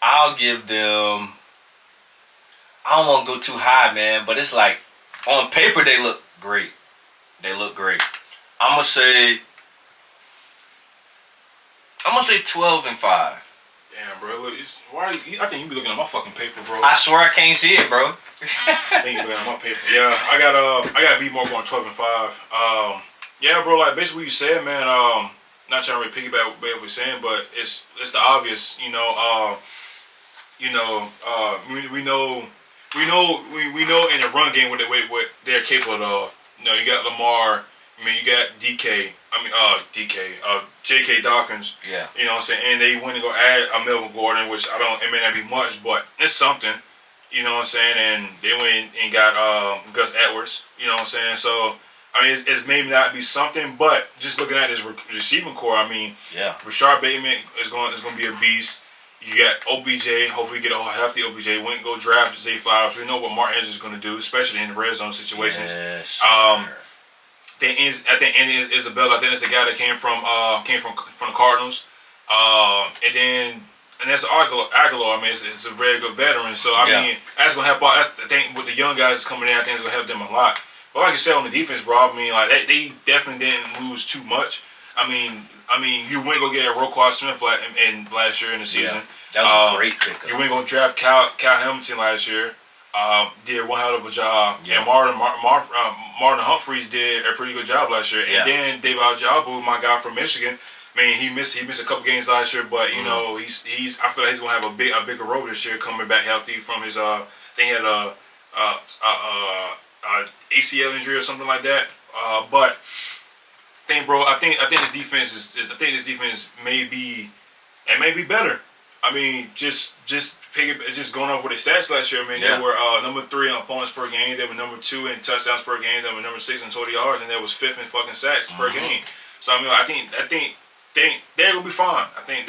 I'll give them, I don't want to go too high, man, but it's like, on paper, they look great. I'm going to say 12-5. Damn, bro. Look, I think you be looking at my fucking paper, bro. I swear I can't see it, bro. I think you looking at my paper. Yeah, I got to be more going 12-5. Yeah, bro. Like basically what you said, man. Not trying to really piggyback what we're saying, but it's the obvious. We know in the run game what they're capable of. You got Lamar. You got J.K. Dawkins. Yeah. You know what I'm saying? And they went to go add a Melvin Gordon, which it may not be much, but it's something. You know what I'm saying? And they went and got Gus Edwards. You know what I'm saying? So, it's maybe not be something, but just looking at this receiving core, yeah. Rashard Bateman is going to be a beast. You got OBJ. Hopefully, get a healthy OBJ. Went and go draft Zay Flowers. We know what Martin is going to do, especially in the red zone situations. Yes. At the end is Isabella. I think that's the guy that came from the Cardinals. And that's Aguilar. It's a very good veteran. So that's gonna help out. That's the thing with the young guys coming in. I think it's gonna help them a lot. But like I said on the defense, bro, they definitely didn't lose too much. You went go get a Roquan Smith in last year in the season. Yeah, that was a great pickup. You went go draft Cal Hamilton last year. Did one hell of a job. Yeah. And Martin Humphreys did a pretty good job last year. And then David Ajabu, my guy from Michigan, he missed a couple games last year, but I feel like he's gonna have a bigger role this year coming back healthy from his I think he had a ACL injury or something like that. But I think this defense may be better. Just going off with their stats last year, they were number 3 in opponents per game. They were number 2 in touchdowns per game. They were number 6 in total yards, and they was 5th in fucking sacks per game. So I think they're gonna be fine. I think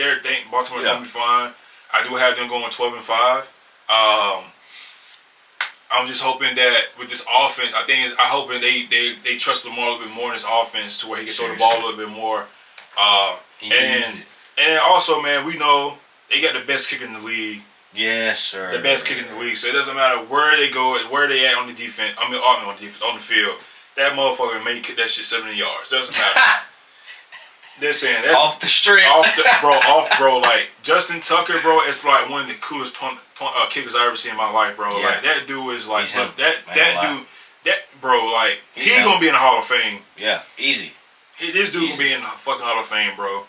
Baltimore's gonna be fine. I do have them going 12-5. I'm just hoping that with this offense, I hope they trust Lamar a little bit more in this offense to where he can throw the ball a little bit more. And also, man, we know they got the best kicker in the league. Yes, sir. The best kicker in the league. So it doesn't matter where they go, where they at on the defense. On the field. That motherfucker may kick that shit 70 yards. Doesn't matter. They're saying that's off the strip. Bro. Like Justin Tucker, bro. It's like one of the coolest kickers I ever seen in my life, bro. Yeah. Like that dude is like he gonna be in the Hall of Fame. Yeah, easy. This dude can be in the fucking Hall of Fame, bro.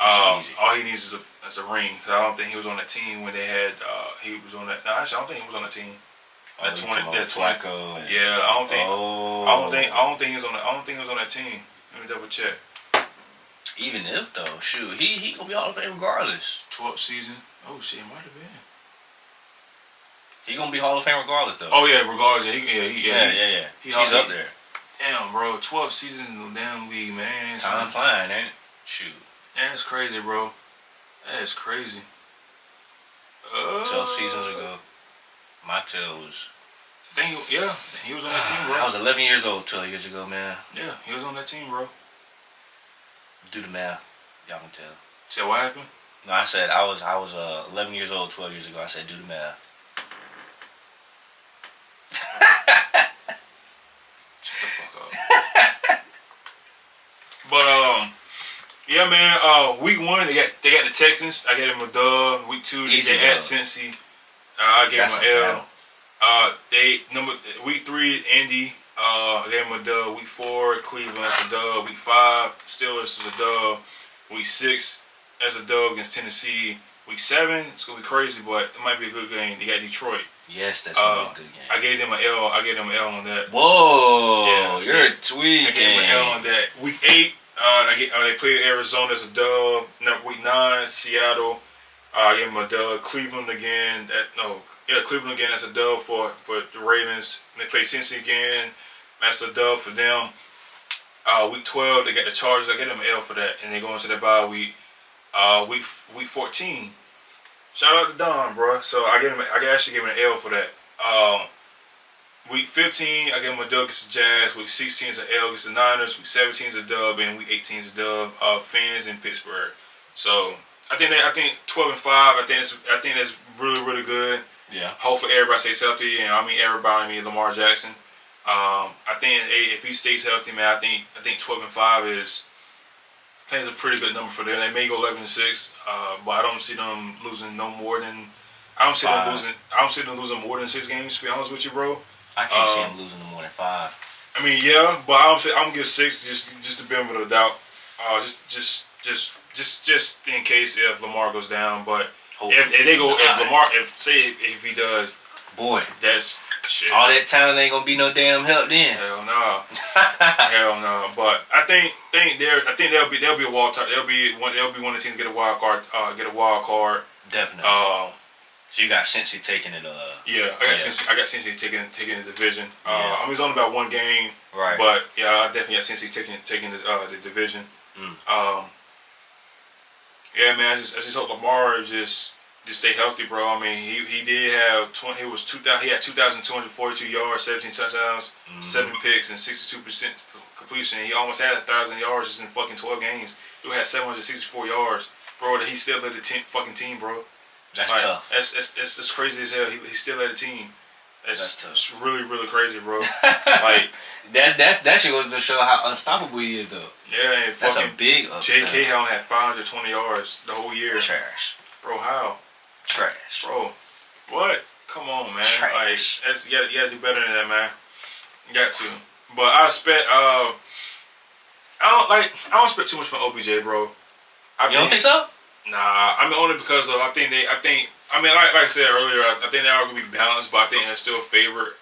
All he needs is a ring. Cause I don't think he was on that team when they had. He was on that. No, actually, I don't think he was on the team. That 20. Yeah, I don't think. I don't think he was on. I don't think he was on that team. Let me double check. Even if though, shoot, he gonna be Hall of Fame regardless. 12th season. Oh shit, might have been. He gonna be Hall of Fame regardless though. Oh yeah, regardless. Yeah. He's up there. Damn, bro. 12th season in the damn league, man. Time flying, ain't it? Shoot. That's crazy, bro. That is crazy. 12 seasons ago, my tail was. He was on that team, bro. I was 11 years old 12 years ago, man. Yeah, he was on that team, bro. Do the math, y'all can tell. Said what happened? No, I said I was 11 years old 12 years ago. I said do the math. Shut the fuck up. But yeah, man. Week 1 they got the Texans. I gave them a dub. Week 2 they at Cincy. I gave them an L. Week 3 Indy. I gave them a dub. Week 4 Cleveland. That's a dub. Week 5 Steelers is a dub. Week 6 that's a dub against Tennessee. Week 7 it's gonna be crazy, but it might be a good game. They got Detroit. Yes, that's gonna be a good game. I gave them an L. I gave them an L on that. Whoa, you're tweaking. I gave them an L on that. Week 8. They played Arizona as a dub. Week 9, Seattle. I gave them a dub. Cleveland again. Cleveland again. That's a dub for the Ravens. They play Cincy again. That's a dub for them. Week 12, they got the Chargers. I gave them an L for that, and they go into their bye week. Week 14. Shout out to Don, bro. So I actually gave him an L for that. Week 15, I gave him a dub against the Jazz. Week 16 is an L against the Niners. Week 17 is a dub, and week 18 is a dub. Fins in Pittsburgh. So I think 12 and 5. I think that's really, really good. Yeah. Hopefully everybody stays healthy, and I mean everybody. I mean Lamar Jackson. I think if he stays healthy, man, I think 12 and 5 is a pretty good number for them. They may go 11 and 6, but I don't see them losing no more than. I don't see them losing more than 6 games. To be honest with you, bro. I can't see them losing no more than 5. I mean, yeah, but I'm gonna give 6 just to benefit of the doubt. Just in case if Lamar goes down, but if they go, if he does, boy, that's shit. All that talent ain't gonna be no damn help then. Hell no, hell no. But I think they'll be a wild card. They'll be one of the teams to get a wild card. Definitely. So you got Cincy taking it. Yeah, I got Cincy taking the division. I mean, it's only about 1 game, right? But yeah, I definitely got Cincy taking the division. Yeah, man. I just hope Lamar just stay healthy, bro. I mean, he did have 20. He had 2,242 yards, 17 touchdowns, 7 picks, and 62% completion. He almost had 1,000 yards just in fucking 12 games. He had 764 yards, bro. That he still led the fucking team, bro. That's tough. That's crazy as hell. He still led the team. That's tough. It's really, really crazy, bro. Like that shit goes to show how unstoppable he is, though. Yeah, and that's a big upset. J.K. only had 520 yards the whole year. Trash, bro. How? Trash, bro. What? Come on, man. Trash. Like, you gotta do better than that, man. You got to. But I expect. I don't expect too much from OBJ, bro. You don't think so? Nah, I mean only because of I think like I said earlier, I think they are gonna be balanced, but I think they still favor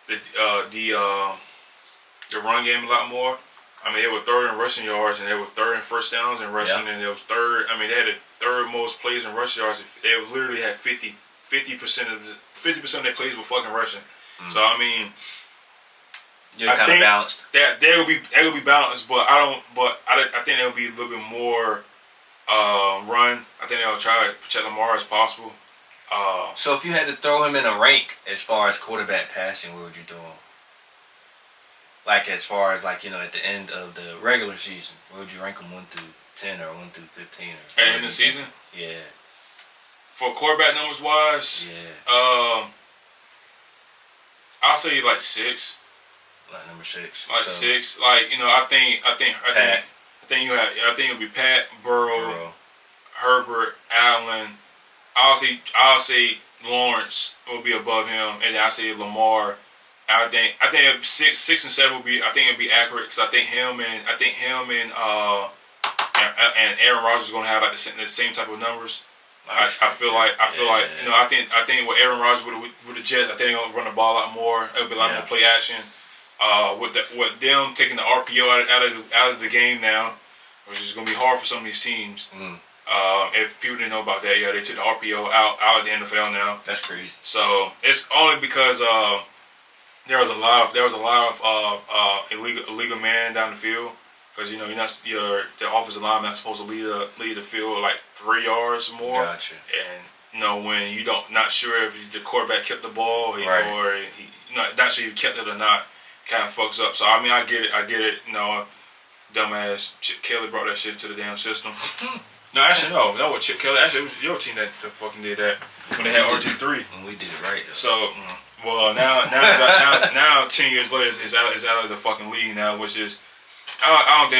the run game a lot more. I mean, they were 3rd in rushing yards, and they were 3rd in first downs in rushing, and they was 3rd. I mean, they had the 3rd most plays in rush yards. They literally had 50% of their plays were fucking rushing. So I mean, you're kind of balanced. They will be balanced, but I think they'll be a little bit more. Run. I think they'll try to protect Lamar as possible. So if you had to throw him in a rank as far as quarterback passing, where would you throw him? Like as far as at the end of the regular season, where would you rank him 1 through 10 or 1 through 15? At the end of the season? Yeah. For quarterback numbers wise, yeah. I'll say like 6. Like number 6. Like 6. Like I think it'll be Pat, Burrow, Herbert, Allen. I'll say Lawrence will be above him, and then I say Lamar, I think 6 and 7 would be. I think it'd be accurate because I think him and Aaron Rodgers are gonna have like the same type of numbers. I feel like I think with Aaron Rodgers with the Jets, I think they're gonna run the ball a lot more. It'll be a lot more play action. With them taking the RPO out of the game now, which is gonna be hard for some of these teams. If people didn't know about that, they took the RPO out of the NFL now. That's crazy. So it's only because there was a lot of illegal man down the field. Because the offensive lineman not supposed to lead the field like 3 yards or more. Gotcha. And when you not sure if the quarterback kept the ball or he not sure if he kept it or not, kind of fucks up. So I mean, I get it. Dumbass Chip Kelly brought that shit to the damn system. No, actually no, that was Chip Kelly. Actually, it was your team that fucking did that when they had RG3. And we did it right though. So now 10 years later, it's out of the fucking league now, which is. I don't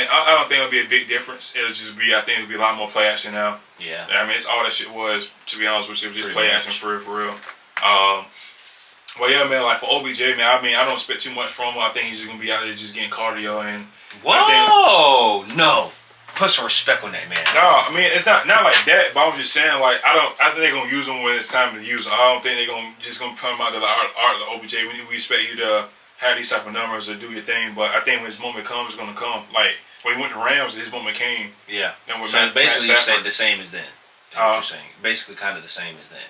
think it'll be a big difference. I think it'll be a lot more play action now. Yeah. I mean, it's all that shit was, to be honest with you. It was just play action for real. Well, yeah, man, like for OBJ, man, I mean, I don't expect too much from him. I think he's just going to be out there just getting cardio and... Whoa! No. Put some respect on that, man. No, I mean, it's not like that, but I'm just saying, like, I think they're going to use him when it's time to use him. I don't think they're going to put him out there like, all right, OBJ, we expect you to... have these type of numbers or do your thing, but I think when his moment comes, it's gonna come. Like when he went to Rams, his moment came. Yeah. Then with so basically, you said the same as then. What you're saying, basically, kind of the same as then.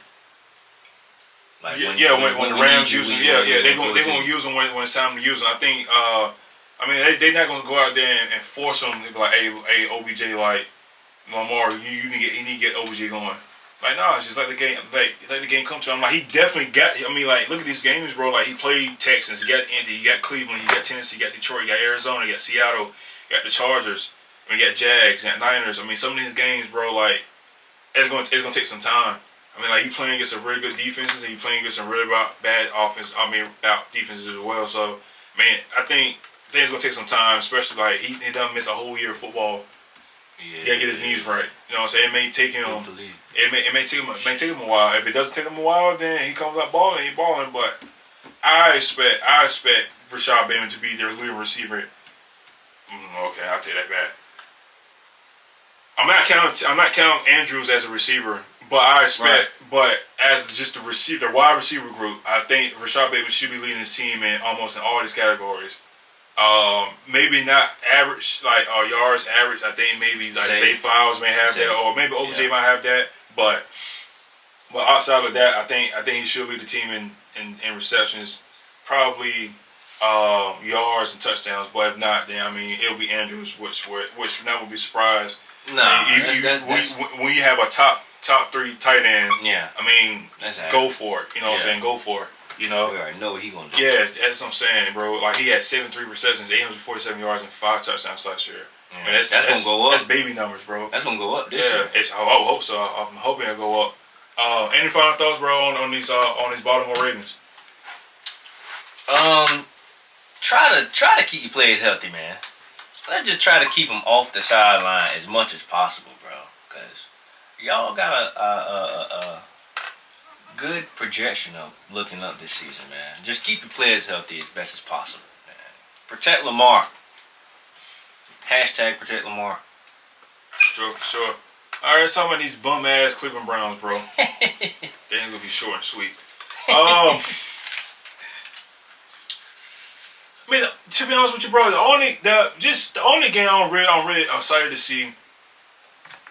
Like when the Rams use him, they're gonna use him when it's time to use him. I think. I mean, they're not gonna go out there and force him to be like, hey, OBJ, like Lamar, you need to get OBJ going. Like, no, it's just let the game come to him. Like, he definitely got. I mean, like, look at these games, bro. Like, he played Texans, he got Indy, he got Cleveland, he got Tennessee, he got Detroit, he got Arizona, he got Seattle, he got the Chargers, he got Jags, he got Niners. I mean, some of these games, bro, like, it's gonna take some time. I mean, like, you playing against some really good defenses, and you playing against some really bad offense. I mean, about defenses as well. So, man, I think it's gonna take some time, especially like he done miss a whole year of football. Yeah, he gotta get his knees right. You know what I'm saying? It may take him. It may take him a while. If it doesn't take him a while, then he comes out balling. He balling. But I expect Rashad Bateman to be their leading receiver. Okay, I'll take that back. I'm not counting Andrews as a receiver, but I expect. But as just the wide receiver group, I think Rashad Bateman should be leading his team in almost in all these categories. Maybe not average, like yards average. I think maybe like Zay Flowers may have that, or maybe OBJ might have that. But outside of that, I think he should lead the team in receptions, probably yards and touchdowns. But if not, then I mean it'll be Andrews, which not would be surprised. No, when you have a top 3 tight end, I mean, go for it. You know what I'm saying? Go for it. You know, we already know what he gonna do. Yeah, that's what I'm saying, bro. Like he had 73 receptions, 847 yards, and 5 touchdowns last year. And that's gonna go up. That's baby numbers, bro. That's gonna go up this year. I hope so. I'm hoping it'll go up. Any final thoughts, bro, on these Baltimore Ravens? Try to keep your players healthy, man. Let's just try to keep them off the sideline as much as possible, bro. Cause y'all got a good projection of looking up this season, man. Just keep your players healthy as best as possible, man. Protect Lamar. # protect Lamar. Sure, for sure. All right, let's talk about these bum ass Cleveland Browns, bro. They ain't gonna be short and sweet. I mean, to be honest with you, bro, the only game I'm really excited to see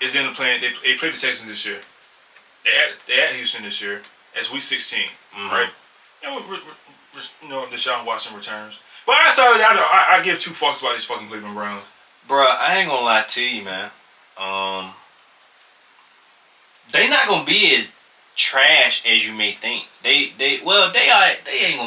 is in the play. They played the Texans this year. They at Houston this year. It's week 16, right? Deshaun Watson returns. But outside of that, I give 2 fucks about these fucking Cleveland Browns. Bruh, I ain't gonna lie to you, man. They not gonna be as trash as you may think. They ain't gonna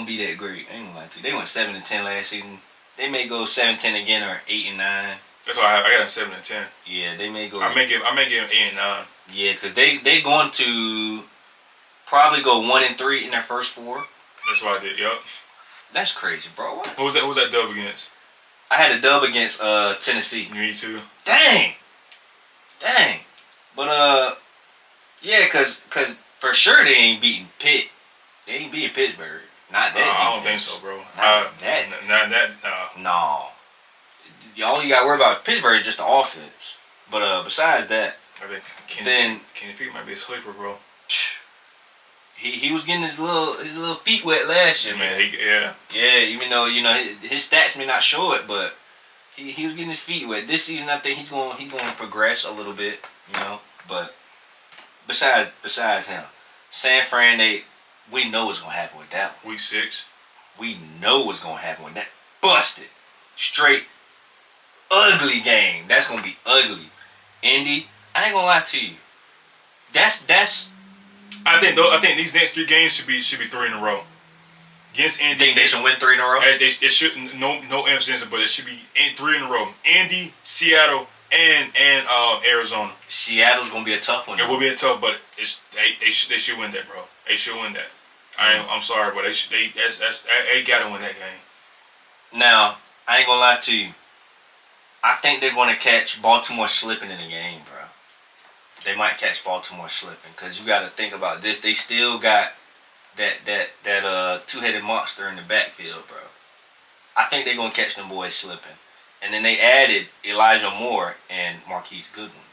be that great. I ain't gonna lie to you. They went 7-10 last season. They may go 7-10 again or 8-9. That's why I got them 7-10. Yeah, they may go. I may give them 8-9. Yeah, because they going to probably go 1-3 in their first 4. That's what I did. Yup. That's crazy, bro. What was that dub against? I had a dub against Tennessee. Me too. Dang. But yeah, cause for sure they ain't beating Pitt. They ain't beating Pittsburgh. Not that defense. I don't think so, bro. Not that. No. All you got to worry about is Pittsburgh is just the offense. But besides that, I think Kenny Pickett might be a sleeper, bro. He was getting his little feet wet last year, man. Yeah, even though his stats may not show it, but he was getting his feet wet. This season, I think he's going to progress a little bit, But besides him, San Fran, we know what's going to happen with that one. Week 6. We know what's going to happen with that. Busted, straight, ugly game. That's going to be ugly. Indy, I ain't gonna lie to you. That's. I think these next 3 games should be 3 in a row. Against Indy, think they should win 3 in a row. It shouldn't. No emphasis, but it should be 3 in a row. Indy, Seattle, and Arizona. Seattle's gonna be a tough one. It will be a tough, but they should win that, bro. They should win that. I'm sorry, but they gotta win that game. Now I ain't gonna lie to you. I think they're gonna catch Baltimore slipping in the game, bro. They might catch Baltimore slipping because you got to think about this. They still got that two-headed monster in the backfield, bro. I think they're gonna catch them boys slipping. And then they added Elijah Moore and Marquise Goodwin,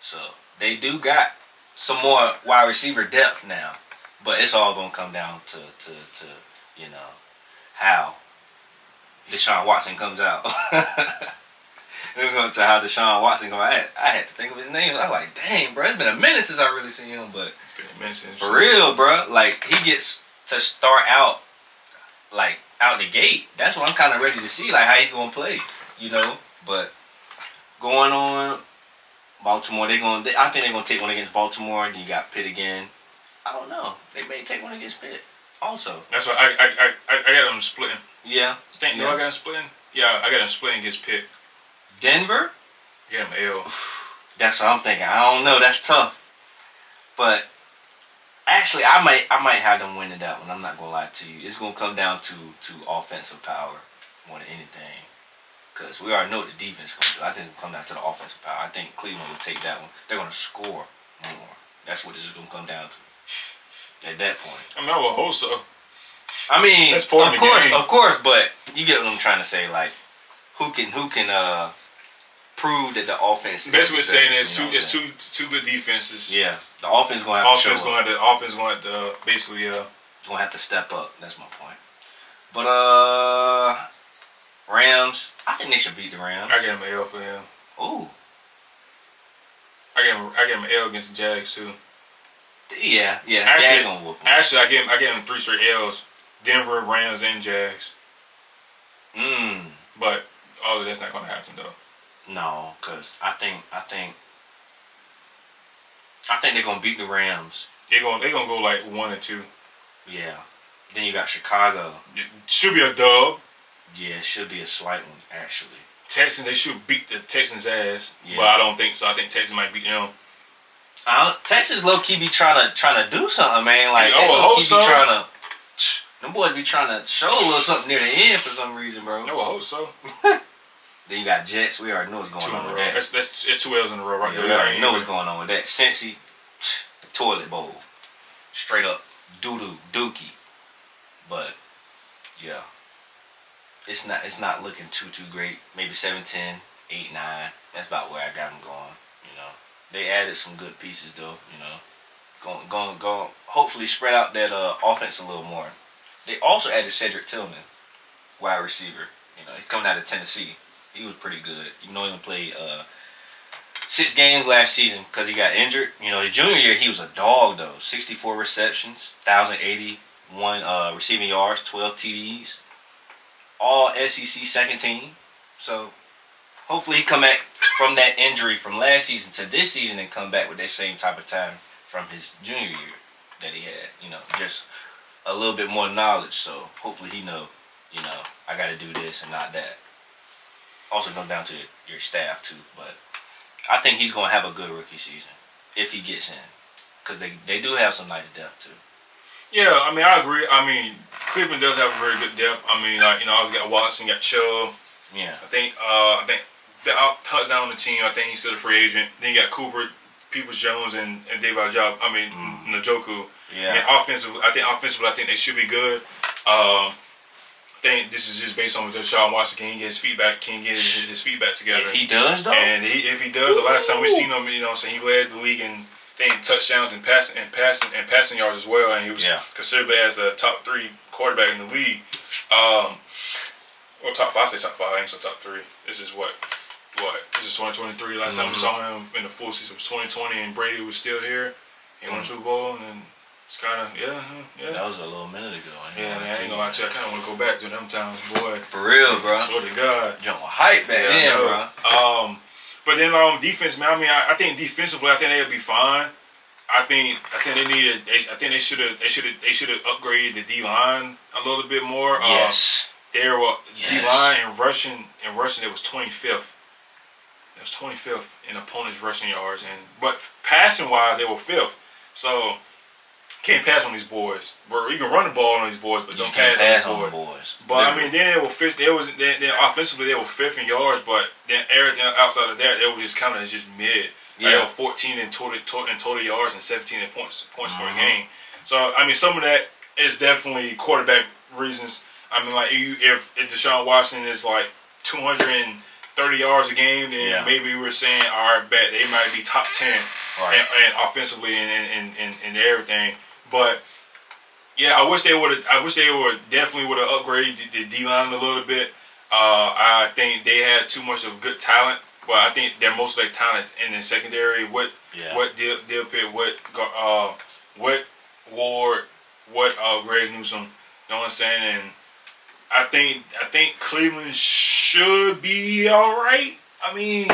so they do got some more wide receiver depth now. But it's all gonna come down to how Deshaun Watson comes out. We're going to how Deshaun Watson goes. I had to think of his name. I was like, dang, bro, it's been a minute since I really seen him. But it's been a minute since. For real, bro. Like, he gets to start out, like, out the gate. That's what I'm kind of ready to see, like, how he's going to play, But going on, Baltimore, I think they're going to take one against Baltimore. And you got Pitt again. I don't know. They may take one against Pitt also. That's why I got them splitting. Yeah. I got them splitting? Yeah, I got them splitting against Pitt. Denver? Get him L. That's what I'm thinking. I don't know. That's tough. But actually, I might have them winning that one. I'm not gonna lie to you. It's gonna come down to offensive power more than anything. Because we already know what the defense is gonna do. I think it'll come down to the offensive power. I think Cleveland will take that one. They're gonna score more. That's what it's gonna come down to. At that point. I mean, I would hope so. I mean, that's part of course, but you get what I'm trying to say. Like, who can prove that the offense. Basically, what saying is two good defenses. Yeah, the offense going to have to show up. Offense going to have to basically. Going to have to step up. That's my point. But Rams, I think they should beat the Rams. I get them an L for them. Ooh. I get them an L against the Jags too. Yeah. Actually, gonna whoop them. Actually, I get them 3 straight L's: Denver, Rams, and Jags. But all of that's not going to happen though. No, because I think they're gonna beat the Rams. They're gonna go like 1-2. Yeah. Then you got Chicago. It should be a dub. Yeah, it should be a slight one actually. Texans, they should beat the Texans' ass, yeah. But I don't think so. I think Texans might beat them. Texas low key be trying to do something, man. Like I would hope so. Them boys be trying to show a little something near the end for some reason, bro. I would hope so. Then you got Jets. We already know what's going on with that. It's 2 L's in a row right there. We already know what's going on with that. Cincy, toilet bowl. Straight up doo-doo, dookie. But, yeah. It's not looking too great. Maybe 7-10, 8-9. That's about where I got them going, They added some good pieces, though, Going hopefully spread out that offense a little more. They also added Cedric Tillman, wide receiver. He's coming out of Tennessee. He was pretty good. He only played 6 games last season because he got injured. His junior year, he was a dog, though. 64 receptions, 1,081 receiving yards, 12 TDs. All SEC second team. So, hopefully he come back from that injury from last season to this season and come back with that same type of time from his junior year that he had. Just a little bit more knowledge. So, hopefully he know, I got to do this and not that. Also comes down to your staff too, but I think he's going to have a good rookie season if he gets in, because they do have some nice depth too. Yeah, I mean, I agree. I mean, Cleveland does have a very good depth. I mean, also got Watson, got Chubb. Yeah. I think Hunt's down on the team. I think he's still a free agent. Then you got Cooper, Peoples-Jones, and David Njoku. Yeah. And offensively, I think they should be good. I think this is just based on Deshaun Watson. Can he get his feedback? Can he get his feedback together? If he does, though, and if he does, the last time we seen him, you know, what I'm saying, he led the league in touchdowns and passing yards as well, and he was considered as a top 3 quarterback in the league. Or top 5. I say top 5. I ain't so top 3. This is what? This is 2023. Last time we saw him in the full season was 2020, and Brady was still here. He won the Super Bowl, and it's kind of yeah. That was a little minute ago. Man, I ain't gonna lie to you. I kind of want to go back to them times, boy. For real, bro. Swear to God. Jump hype back then, bro. But then defense, man. I mean, I think defensively, I think they'll be fine. I think they needed. I think they should have upgraded the D line a little bit more. Yes. They were D line and rushing. It was 25th. It was 25th in opponents' rushing yards, but passing wise, they were 5th. So can't pass on these boys. Bro, you can run the ball on these boys, but don't pass on these boys. But literally. I mean, then they were 5th. Then offensively they were 5th in yards, but then everything outside of that, they were just kind of just mid. Yeah. They were 14 in total yards and 17 in points per game. So I mean, some of that is definitely quarterback reasons. I mean, like if Deshaun Watson is like 230 yards a game, then maybe we're saying, all right, bet they might be top 10 and offensively and everything. But yeah, I wish they definitely would have upgraded the D line a little bit. I think they had too much of good talent, but I think that most of their talent is in the secondary. What Dill Pitt, what Ward, what Greg Newsome. You know what I'm saying? And I think Cleveland should be all right. I mean,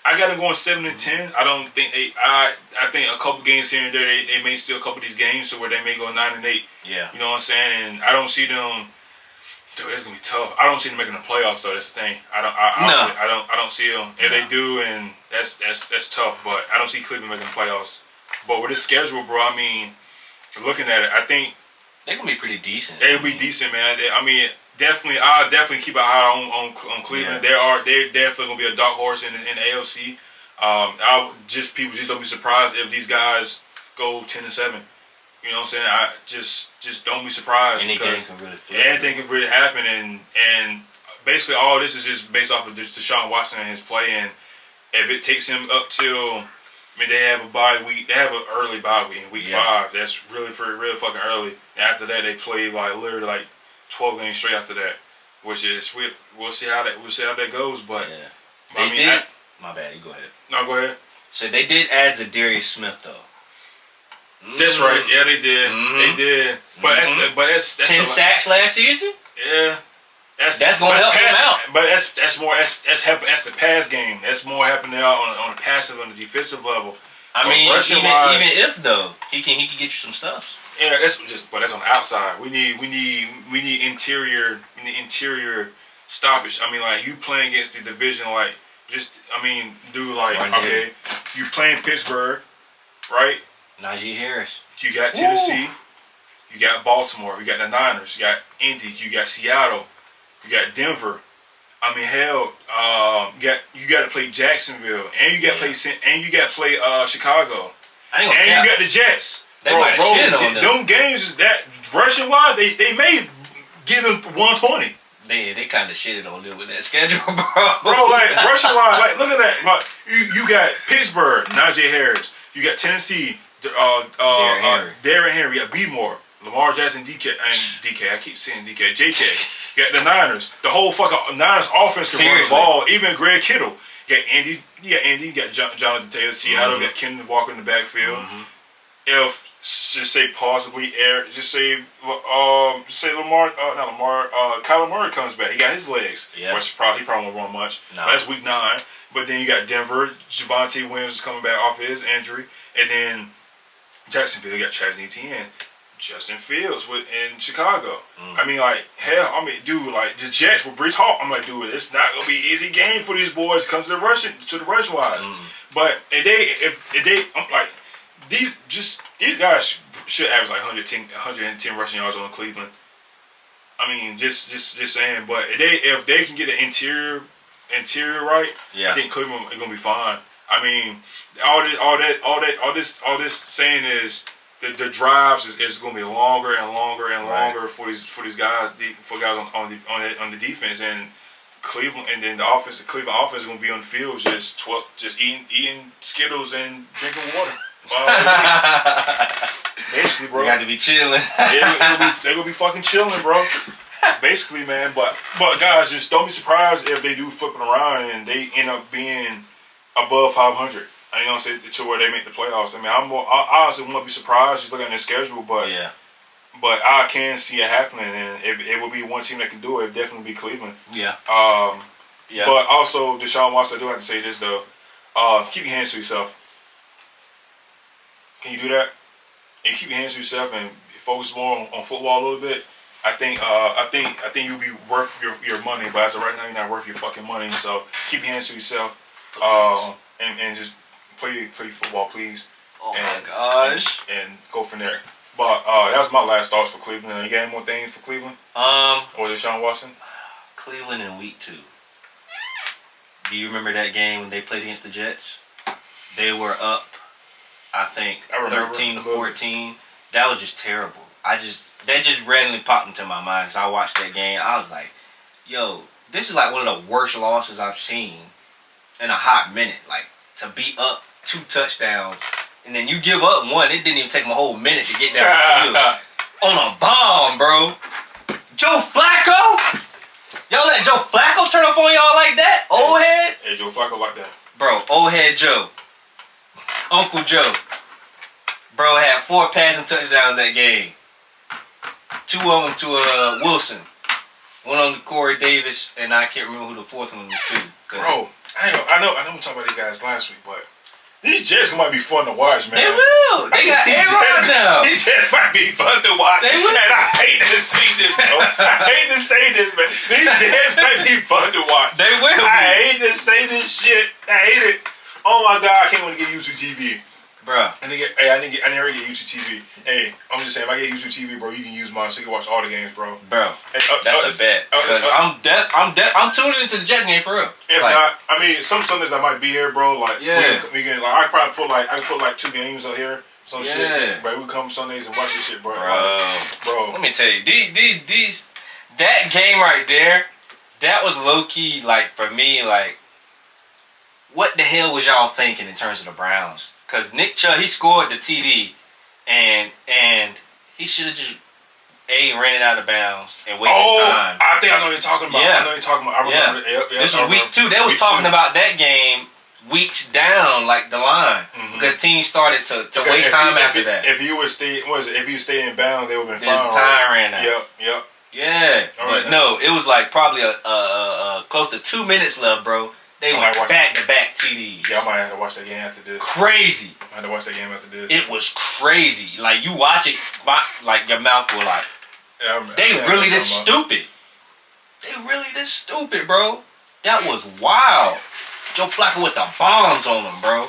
I got them going 7-10. I don't think I think a couple games here and there they may steal a couple of these games to where they may go 9-8. Yeah. You know what I'm saying? And I don't see them. Dude, it's gonna be tough. I don't see them making the playoffs though. That's the thing. I don't see them. If they do, and that's tough. But I don't see Cleveland making the playoffs. But with this schedule, bro, I mean, if you're looking at it, I think they're gonna be pretty decent. They'll be decent, man. I'll definitely keep an eye on Cleveland. Yeah. They're definitely gonna be a dark horse in the AFC. People just don't be surprised if these guys go 10-7. You know what I'm saying? I just don't be surprised. Anything can really flip. Anything can really happen, and basically all this is just based off of just Deshaun Watson and his play. And if it takes him up till, I mean, they have a bye week. They have an early bye week in week 5. That's really fucking early. And after that, they play literally 12 games straight after that, which is we'll see how that goes. But my bad. You go ahead. No, go ahead. So they did add Zadarius Smith though. That's right. Yeah, they did. They did. But that's 10 sacks last season. Yeah. That's going to help him out. But that's more that's the pass game. That's more happening out on the passive on the defensive level. I mean, even if though he can get you some stuff. Yeah, that's on the outside. We need interior stoppage. I mean, like you playing against the division, you playing Pittsburgh, right? Najee Harris. You got Tennessee. You got Baltimore. You got the Niners. You got Indy. You got Seattle. You got Denver. I mean, hell, you got to play Jacksonville, and you got to play Chicago, and you got the Jets. They might have shit on them. Them games is that rushing wise, they may give them 120. They kind of shitted on them with that schedule, bro. Rushing wise, look at that. You got Pittsburgh, Najee Harris. You got Tennessee, Darren Henry. You got B-More, Lamar Jackson, DK. I keep saying DK. JK. You got the Niners. The whole fucking Niners offense can run the ball. Even Greg Kittle. You got Andy. You got Jonathan Taylor. Seattle. You got Kenneth Walker in the backfield. If just say possibly Kyler Murray comes back. He got his legs. Yeah. Which he probably won't run much. No. But that's week 9. But then you got Denver. Javonte Williams is coming back off of his injury. And then Jacksonville, you got Travis Etienne. Justin Fields in Chicago. I mean, the Jets with Breece Hall. I'm like, dude, it's not gonna be an easy game for these boys. Comes to the rush wise. But if they, I'm like, these guys should average 110 rushing yards on Cleveland. I mean, just saying. But if they can get the interior right, I think Cleveland is gonna be fine. I mean, all this saying is the drives is going to be longer and longer and longer for these guys on the defense, and Cleveland, and then the Cleveland offense is going to be on the field just eating Skittles and drinking water. Basically, bro. You got to be chilling. They're gonna be fucking chilling, bro. Basically, man. But guys, just don't be surprised if they do flip it around and they end up being above 500. I don't say to where they make the playoffs. I mean, I honestly won't be surprised just looking at their schedule, but I can see it happening, and it will be one team that can do it. It'd definitely be Cleveland. Yeah. But also, Deshaun Watson, I do have to say this though. Keep your hands to yourself. Can you do that? And keep your hands to yourself and focus more on football a little bit. I think you'll be worth your money, but as of right now, you're not worth your fucking money. So keep your hands to yourself, and just play football, please. Oh my gosh! And go from there. But that was my last thoughts for Cleveland. You got any more things for Cleveland? Or Deshaun Watson? Cleveland in week 2. Do you remember that game when they played against the Jets? They were up, I think, 13-14. That was just terrible. That just randomly popped into my mind because I watched that game. I was like, yo, this is like one of the worst losses I've seen in a hot minute. Like, to be up 2 touchdowns and then you give up 1. It didn't even take them a whole minute to get down the field. On a bomb, bro. Joe Flacco? Y'all let Joe Flacco turn up on y'all like that? Old head? Hey, Joe Flacco like that. Bro, old head Joe. Uncle Joe. Bro had 4 passing touchdowns that game. 2 of them to Wilson. 1 on to Corey Davis, and I can't remember who the 4th one was to. Bro, I know we talked about these guys last week, but these Jets might be fun to watch, man. They will. They got A-Rod now. These Jets might be fun to watch. They will. And I hate to say this, bro. I hate to say this, man. These Jets might be fun to watch. They will be. I hate to say this shit. I hate it. Oh my God, I can't wait to get YouTube TV. Bro. I never get YouTube TV. Hey, I'm just saying, if I get YouTube TV, bro, you can use mine so you can watch all the games, bro. Bro, that's a bet. I'm tuning into the Jets game for real. If not, I mean, some Sundays I might be here, bro. Like, we can I probably put like 2 games out here, some shit. Bro, we come Sundays and watch this shit, bro. Bro, let me tell you, that game right there, that was low key, like, for me, like, what the hell was y'all thinking in terms of the Browns? Because Nick Chubb, he scored the TD, and he should have just ran it out of bounds and wasted time. I think I know what you're talking about. Yeah. I know what you're talking about. I remember This was week 2. They was talking about that game weeks down, like the line, because teams started to waste time after that. If you would stay, if you stay in bounds, they would have been fine. The time ran out. Yep. Yeah, but no, it was like probably a close to 2 minutes left, bro. They went back-to-back TDs. Yeah, I might have to watch that game after this. Crazy. I had to watch that game after this. It was crazy. Like, you watch it, like, your mouth will like, they really this stupid. They really this stupid, bro. That was wild. Joe Flacco with the bombs on him, bro.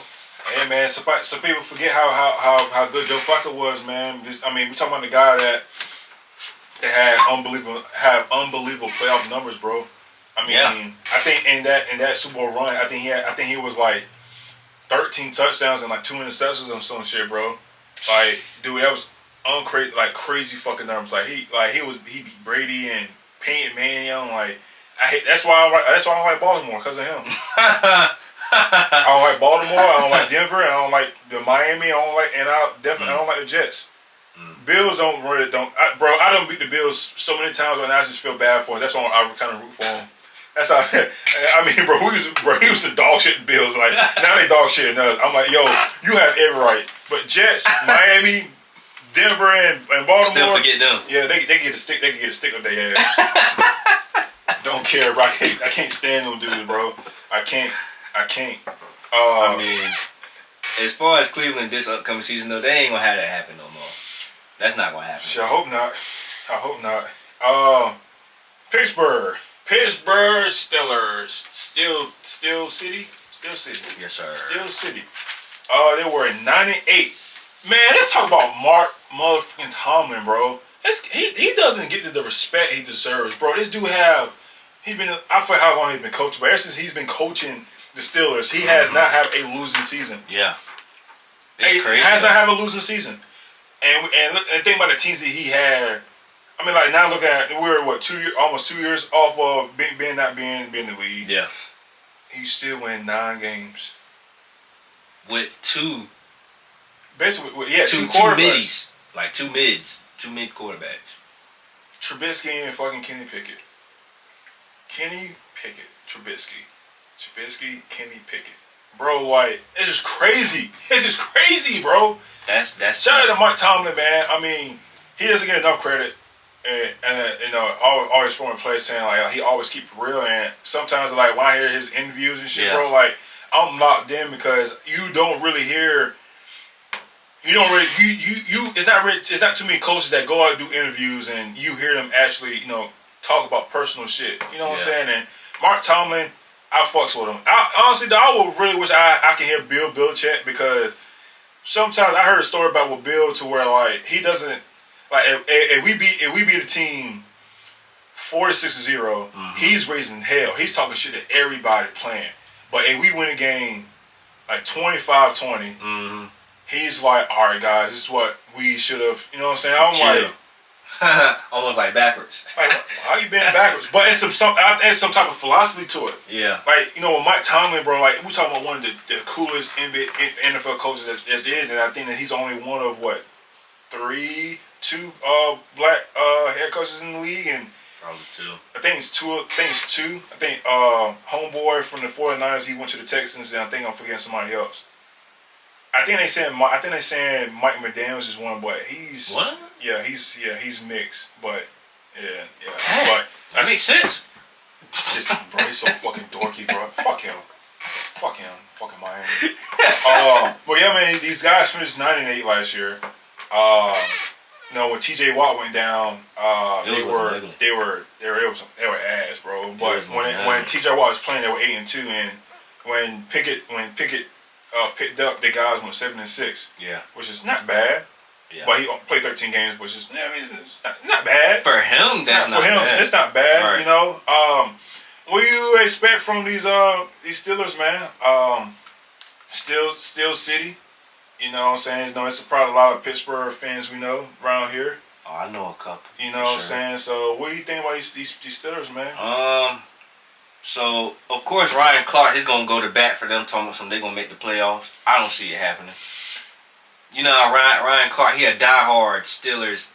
Hey, man, some people forget how good Joe Flacco was, man. I mean, we talking about the guy that had unbelievable playoff numbers, bro. I mean, I think in that Super Bowl run, I think he was like 13 touchdowns and like 2 interceptions or some shit, bro. Like, dude, that was crazy fucking numbers. He beat Brady and Peyton Manning. Like, that's why I don't like Baltimore, because of him. I don't like Baltimore. I don't like Denver. I don't like the Miami. I don't like the Jets. Bills bro. I don't beat the Bills so many times, and I just feel bad for them. That's why I kind of root for them. That's how. I mean, bro, he was the dog shit Bills. Like, now they dog shit. I'm like, yo, you have every right. But Jets, Miami, Denver, and Baltimore. Still forget them. Yeah, they get a stick. They can get a stick up their ass. Don't care, bro. I can't stand them dudes, bro. I can't. I mean, as far as Cleveland this upcoming season, though, they ain't gonna have that happen no more. That's not gonna happen. Shit, I hope not. Pittsburgh Steelers. Steel City. Yes, sir. Steel City. They were 9-8. Man, let's talk about Mark motherfucking Tomlin, bro. He doesn't get the respect he deserves, bro. This dude I forget how long he's been coaching, but ever since he's been coaching the Steelers, he has not had a losing season. Yeah. It's crazy. He has not had a losing season. and think about the teams that he had. I mean, like now looking at we're what almost 2 years off of being in the league. Yeah. He still win 9 games with two. Basically, two quarterbacks. Middies, like 2 mids, 2 mid quarterbacks. Trubisky and fucking Kenny Pickett. Trubisky, Kenny Pickett. Bro, like it's just crazy. It's just crazy, bro. That's shout out to Mike Tomlin, man. I mean, he doesn't get enough credit, and you know, always former players saying like he always keep it real, and sometimes like when I hear his interviews and shit, bro, like I'm locked in because you don't really hear. You don't really it's not too many coaches that go out and do interviews and you hear them actually, you know, talk about personal shit. You know what I'm saying? And Mark Tomlin, I fucks with him. Honestly, though, I would really wish I could hear Bill Belichick because sometimes I heard a story about with Bill to where like he doesn't like if we beat a team 4-6-0, he's raising hell. He's talking shit to everybody playing. But if we win a game like 25-20. He's like, all right, guys, this is what we should have. You know what I'm saying? I'm like, almost like backwards. Like, how you been backwards? But it's some type of philosophy to it. Yeah. Like, you know, with Mike Tomlin, bro, like we talking about one of the coolest NFL coaches as is, and I think that he's only one of what 2 black head coaches in the league, and probably 2. I think it's two. I think homeboy from the 49ers, he went to the Texans, and I think I'm forgetting somebody else. I think they saying Mike McDaniels is one, but he's what? Yeah, he's mixed, but yeah. Hey, but that makes sense. Just, bro, he's so fucking dorky, bro. Fuck him, fucking Miami. But yeah, man, these guys finished 9-8 last year. You know, when T.J. Watt went down, they were ass, bro. But when T.J. Watt was playing, they were 8-2, and when Pickett picked up, the guys went 7-6. Yeah, which is not bad. Yeah, but he played 13 games, which is it's not bad for him. That's not bad. It's not bad. Right. You know, what do you expect from these Steelers, man? Steel City. You know what I'm saying? You know, it's probably a lot of Pittsburgh fans we know around here. Oh, I know a couple. You know what I'm saying? So, what do you think about these Steelers, man? So, of course, Ryan Clark, he's going to go to bat for them, talking about they're going to make the playoffs. I don't see it happening. You know, Ryan Clark, he a diehard Steelers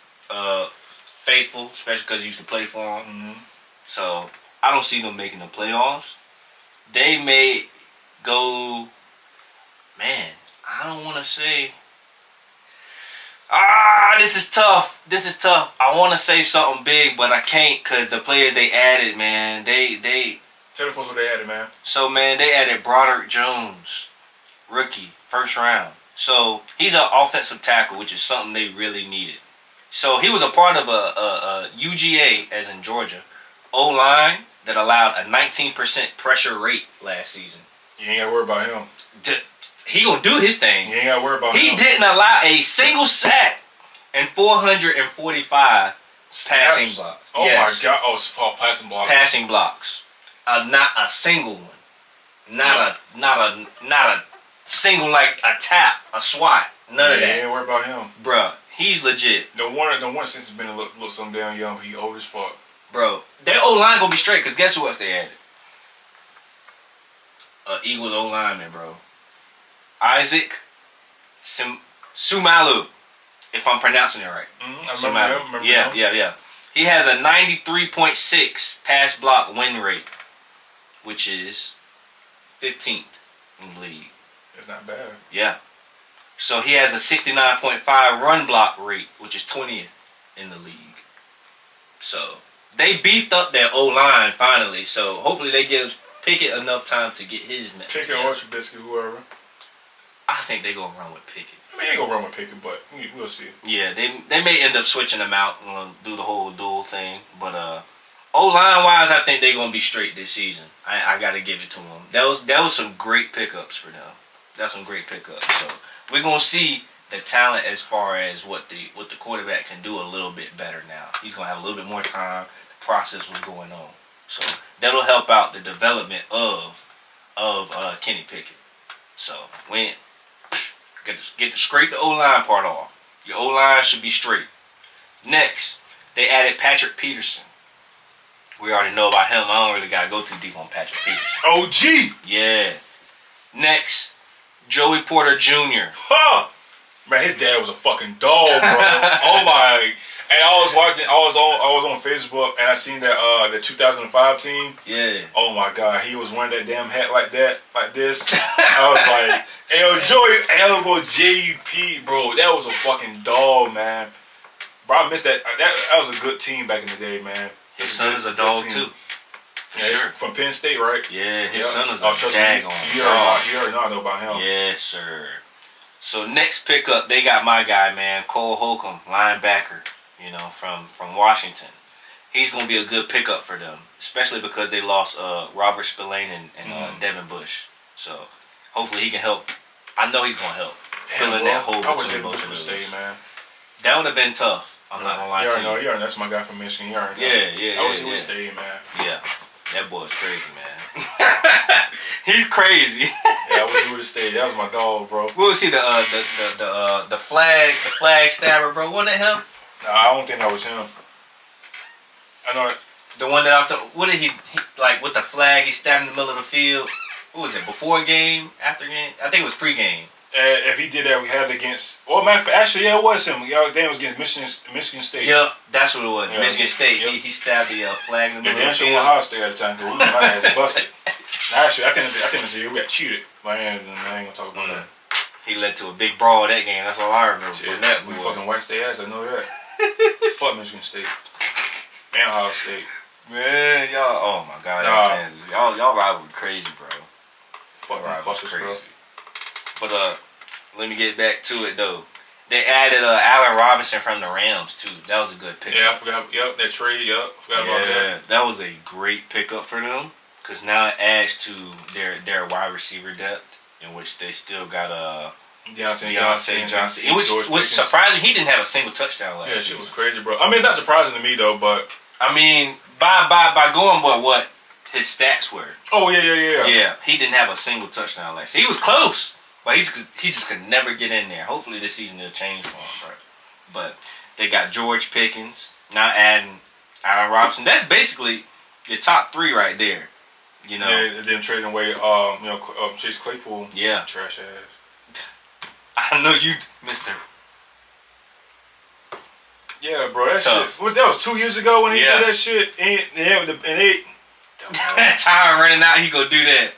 faithful, especially because he used to play for them. Mm-hmm. So, I don't see them making the playoffs. They may go, man, I don't want to say, this is tough. I want to say something big, but I can't because the players they added, man, they tell the folks what they added, man. So, man, they added Broderick Jones, rookie, first round. So, he's an offensive tackle, which is something they really needed. So, he was a part of a UGA, as in Georgia, O-line that allowed a 19% pressure rate last season. You ain't got to worry about him. He gonna do his thing. You ain't got to worry about him. He didn't allow a single sack and 445 passing blocks. Oh, yes. My God. Oh, it's passing blocks. Passing blocks. Not a single one. Not a single, like a tap, a swat. None of that. You ain't worry about him. Bruh, he's legit. The one since he's been a little something damn young, but he old as fuck. Bro, their O-line gonna be straight, because guess who else they added? Eagles O-lineman, bro. Isaac Sumalu, if I'm pronouncing it right. I remember him. Yeah. He has a 93.6 pass block win rate, which is 15th in the league. It's not bad. Yeah. So he has a 69.5 run block rate, which is 20th in the league. So they beefed up their O-line finally. So hopefully they give Pickett enough time to get his next. Pickett or Trubisky, whoever. I think they're going to run with Pickett. I mean, they going to run with Pickett, but we'll see. Yeah, they may end up switching them out and do the whole dual thing. But O-line-wise, I think they're going to be straight this season. I got to give it to them. That was some great pickups for them. That's some great pickups. So we're going to see the talent as far as what the quarterback can do a little bit better now. He's going to have a little bit more time. The process was going on. So that'll help out the development of Kenny Pickett. So we get to scrape the O-line part off. Your O-line should be straight. Next, they added Patrick Peterson. We already know about him. I don't really got to go too deep on Patrick Peterson. OG! Yeah. Next, Joey Porter Jr. Huh! Man, his dad was a fucking dog, bro. Oh my! And I was on Facebook, and I seen that the 2005 team. Yeah. Oh my God, he was wearing that damn hat like this. I was like, hey, yo, Joey, elbow JP, bro. That was a fucking dog, man. Bro, I missed that. That was a good team back in the day, man. His son is a dog too. Yeah, sure. From Penn State, right? Yeah, his son is a daggone dog. You already know about him. Yes, sir. So next pickup, they got my guy, man, Cole Holcomb, linebacker, from Washington. He's going to be a good pickup for them, especially because they lost Robert Spillane and Devin Bush. So hopefully he can help. I know he's going to help fill in that hole between both of those. Man. That would have been tough. I'm not going to lie to you. You already know. That's my guy from Michigan. You already know. Yeah. I wish he would stay, man. Yeah. That boy's crazy, man. He's crazy. Yeah, I wish he would have stayed. That was my dog, bro. What was he? The flag stabber, bro. Wasn't it him? Nah, I don't think that was him. I know it. The one that I was talking. What did he like with the flag? He stabbed in the middle of the field. What was it? Before game? After game? I think it was pre-game. If he did that, we had it against. Well, man, actually, yeah, it was him. Y'all game was against Michigan State. Yep, that's what it was. Yeah. Michigan State. Yep. He stabbed the flag in the middle of the field. field. Ohio State at the time. Cause my ass busted. Now, actually, I think it's we got cheated. I ain't gonna talk about that. He led to a big brawl that game. That's all I remember from that. We fucking waxed their ass. I know that. Fuck Michigan State and Ohio State. Man, y'all. Oh my God, y'all rival crazy, bro. Fucking fuckers, bro. But let me get back to it though. They added Allen Robinson from the Rams too. That was a good pickup. Yeah, I forgot. Yep, that trade. Yep, forgot about that. That was a great pickup for them because now it adds to their wide receiver depth, in which they still got Deontay Johnson. Which was surprising. He didn't have a single touchdown last year. Yeah, shit was crazy, bro. I mean, it's not surprising to me though, but I mean, by going by what his stats were. Oh yeah. Yeah, he didn't have a single touchdown last year. He was close. But he just could never get in there. Hopefully this season it'll change for him, bro. But they got George Pickens, now adding Allen Robinson. That's basically your top three right there. You know. Yeah, and then trading away Chase Claypool. Yeah. Trash ass. I know you, Mister. Yeah, bro, that shit. That was 2 years ago when he did that shit. And they time running out, he go do that.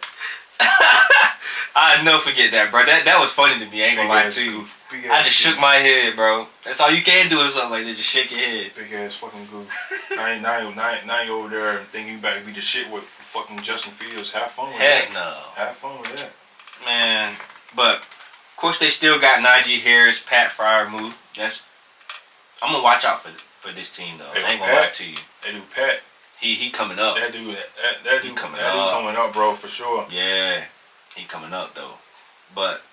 I'll never forget that, bro. That was funny to me. I ain't gonna lie to you. I just shook my head, bro. That's all you can do is something like that. Just shake your head. Big ass fucking goof. now you over there thinking you about to be the shit with fucking Justin Fields. Have fun with that. Heck no. Have fun with that. Man. But, of course, they still got Najee Harris, Pat Freiermuth. I'm gonna watch out for this team, though. I ain't gonna lie to you. That dude, Pat. He coming up. That dude coming up, bro, for sure. Yeah. He coming up though, but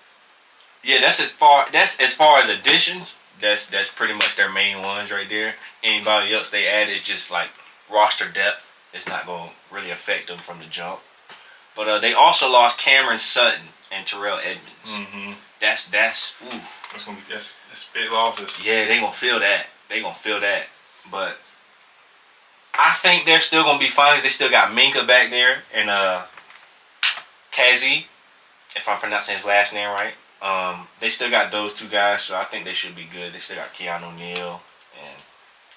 yeah, that's as far as additions. That's pretty much their main ones right there. Anybody else they add is just like roster depth. It's not gonna really affect them from the jump. But they also lost Cameron Sutton and Terrell Edmonds. Mm-hmm. That's gonna be that's big losses. Yeah, they gonna feel that. But I think they're still gonna be fine. They still got Minka back there and Kazi, if I'm pronouncing his last name right. They still got those two guys, so I think they should be good. They still got Keanu Neal, and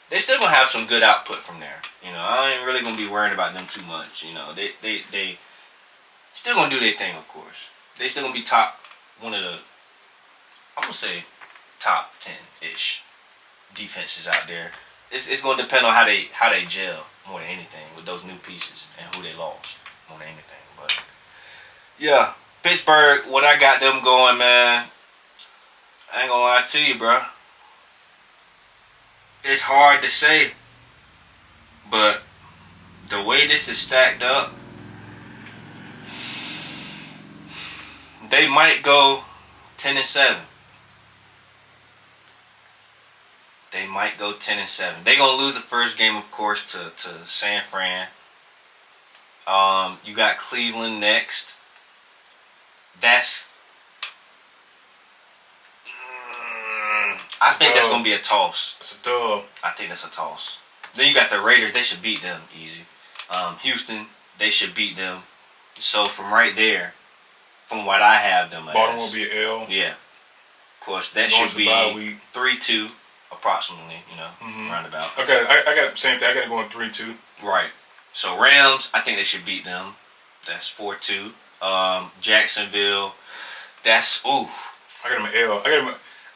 they still gonna have some good output from there. I ain't really gonna be worrying about them too much. They still gonna do their thing, of course. They still gonna be I'm gonna say top 10-ish defenses out there. It's gonna depend on how they gel more than anything with those new pieces and who they lost more than anything, but. Yeah, Pittsburgh, what I got them going, man, I ain't gonna lie to you, bro. It's hard to say, but the way this is stacked up, they might go 10-7. They might go 10-7. They're gonna lose the first game, of course, to San Fran. You got Cleveland next. I think that's gonna be a toss. It's a dub. I think that's a toss. Then you got the Raiders. They should beat them easy. Houston, they should beat them. So from right there, from what I have them as, Baltimore will be an L. Yeah. Of course, that should be 3-2 approximately. Roundabout. Okay, I got the same thing. I got to go in 3-2. Right. So Rams, I think they should beat them. That's 4-2. Jacksonville, that's ooh. I got them an L.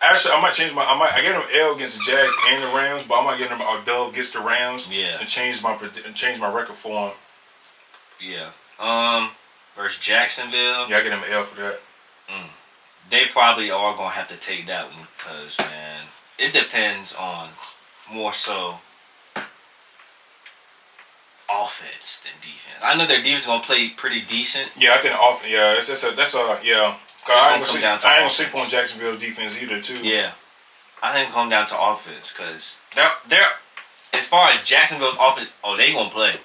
Actually, I might change I get them an L against the Jags and the Rams, but I might get them a dub against the Rams. Yeah. And change my record for them. Yeah. Versus Jacksonville. Yeah, I get them an L for that. They probably are gonna have to take that one because man, it depends on more so offense than defense. I know their defense is gonna play pretty decent. Yeah, I think offense. Yeah, that's yeah. I ain't gonna sleep on Jacksonville's defense either, too. Yeah, I think it comes down to offense because they're as far as Jacksonville's offense. Oh, they gonna play.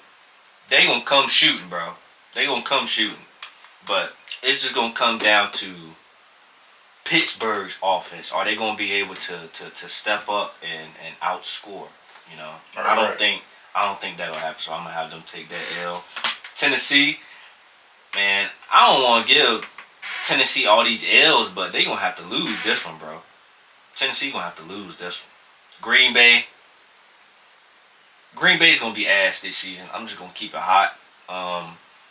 They gonna come shooting, bro. They gonna come shooting, but it's just gonna come down to Pittsburgh's offense. Are they gonna be able to step up and outscore? I don't think that'll happen. So I'm gonna have them take that L. Tennessee, man, I don't want to give Tennessee all these L's, but they gonna have to lose this one, bro. Tennessee gonna have to lose this one. Green Bay's gonna be ass this season. I'm just gonna keep it hot.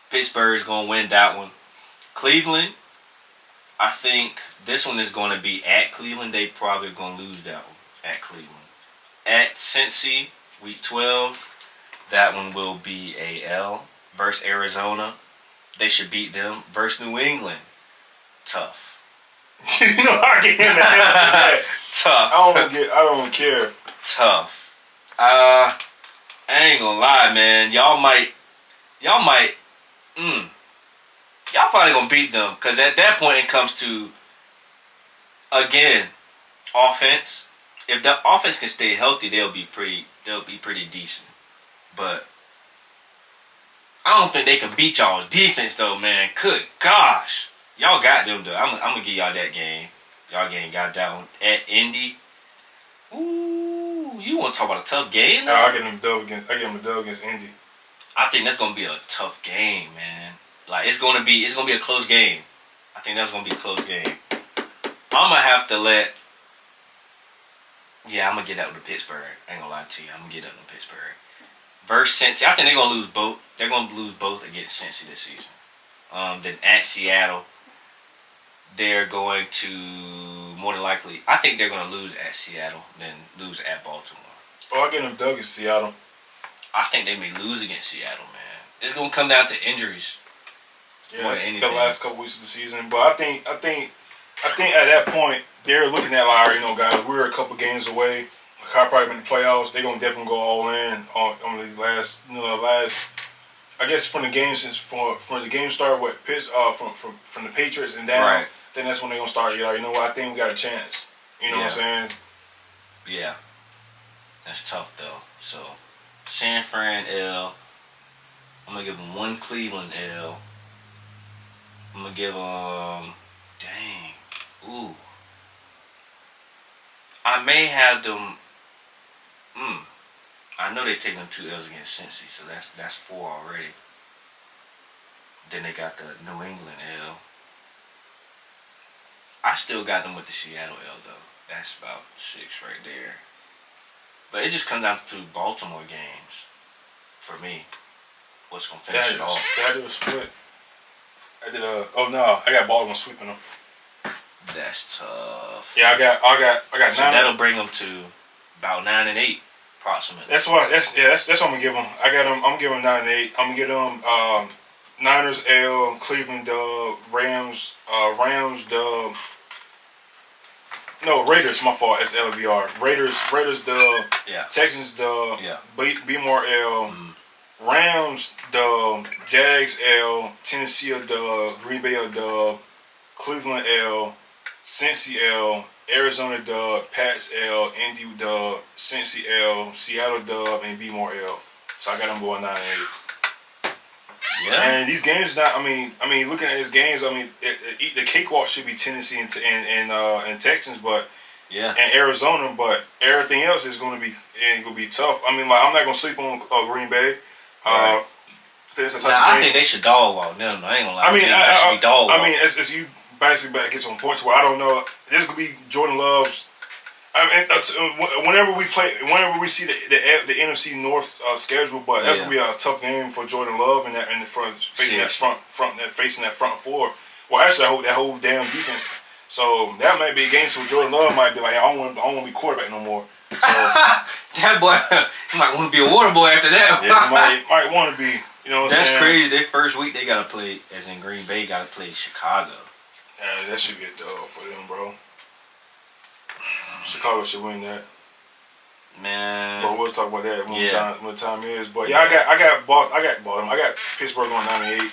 Pittsburgh's gonna win that one. Cleveland, I think this one is gonna be at Cleveland. They probably gonna lose that one at Cleveland. At Cincy, week 12, that one will be a L. Versus Arizona, they should beat them. Versus New England, tough. I get in the L for that. Tough. I don't care. Tough. I ain't gonna lie, man. Y'all probably gonna beat them because at that point it comes to again offense. If the offense can stay healthy, they'll be pretty decent. But I don't think they can beat y'all defense though, man. Good gosh, y'all got them though. I'm gonna give y'all that game. Y'all got that one at Indy. Ooh, you want to talk about a tough game? No, I get them a dub against Indy. I think that's gonna be a tough game, man. Like it's gonna be a close game. I think that's gonna be a close game. I'm gonna have to I'm gonna get that with Pittsburgh. I ain't gonna lie to you. I'm gonna get that with Pittsburgh. Versus Cincy, I think they're gonna lose both. They're gonna lose both against Cincy this season. Then at Seattle, they're going to more than likely. I think they're gonna lose at Seattle, then lose at Baltimore. Oh, I get them dub against Seattle. I think they may lose against Seattle, man. It's gonna come down to injuries. Yeah, it's the last couple weeks of the season. But I think at that point they're looking at like, guys, we're a couple games away. Like, probably in the playoffs. They're gonna definitely go all in on these last. I guess from the game from the game start with from the Patriots and down. Right. Then that's when they're gonna start. I think we got a chance. You know what I'm saying? Yeah. That's tough though. So San Fran L. I'm gonna give them one Cleveland L. I'm gonna give them. Dang. Ooh. I may have them. I know they're taking them 2 L's against Cincy, so that's 4 already. Then they got the New England L. I still got them with the Seattle L though. That's about 6 right there. But it just comes down to 2 Baltimore games for me. What's gonna finish it off? Did I do a split? I got Baltimore sweeping them. That's tough. Yeah, I got so 9. That'll bring them to about 9 and 8, approximately. That's what I'm gonna give them. I'm giving them 9 and 8. I'm gonna give them Niners L, Cleveland dub, Rams dub. No, Raiders. My fault. It's LBR. Raiders dub. Yeah. Texans dub. Yeah. Be more L. Rams dub. Jags L. Tennessee dub. Green Bay dub. Cleveland L. Cincy L. Arizona dub. Pats L. Indy dub. Cincy L. Seattle dub. And Be more L. So I got them going 9 and 8. Yeah. And these games, looking at these games, the cakewalk should be Tennessee and Texans, but and Arizona, but everything else is going to be tough. I mean, like I'm not going to sleep on Green Bay. Right. I think they should dog walk them. I ain't gonna lie. I mean, that should be dog walk. I mean, as you basically get to a point where I don't know. This could be Jordan Love's. I mean, whenever we see the NFC North schedule, but that's gonna be a tough game for Jordan Love in the front facing that front four. Well, actually, I hope that whole damn defense. So that might be a game where Jordan Love might be like, I don't want to be quarterback no more. So, that boy, he might want to be a water boy after that. Yeah, might want to be. You know what I'm saying? That's crazy. Their first week they gotta play, as in Green Bay, gotta play Chicago. Yeah, that should be a dub for them, bro. Chicago should win that. Man. But we'll talk about that when time is. But yeah, I got Baltimore. I got Pittsburgh on 9-8.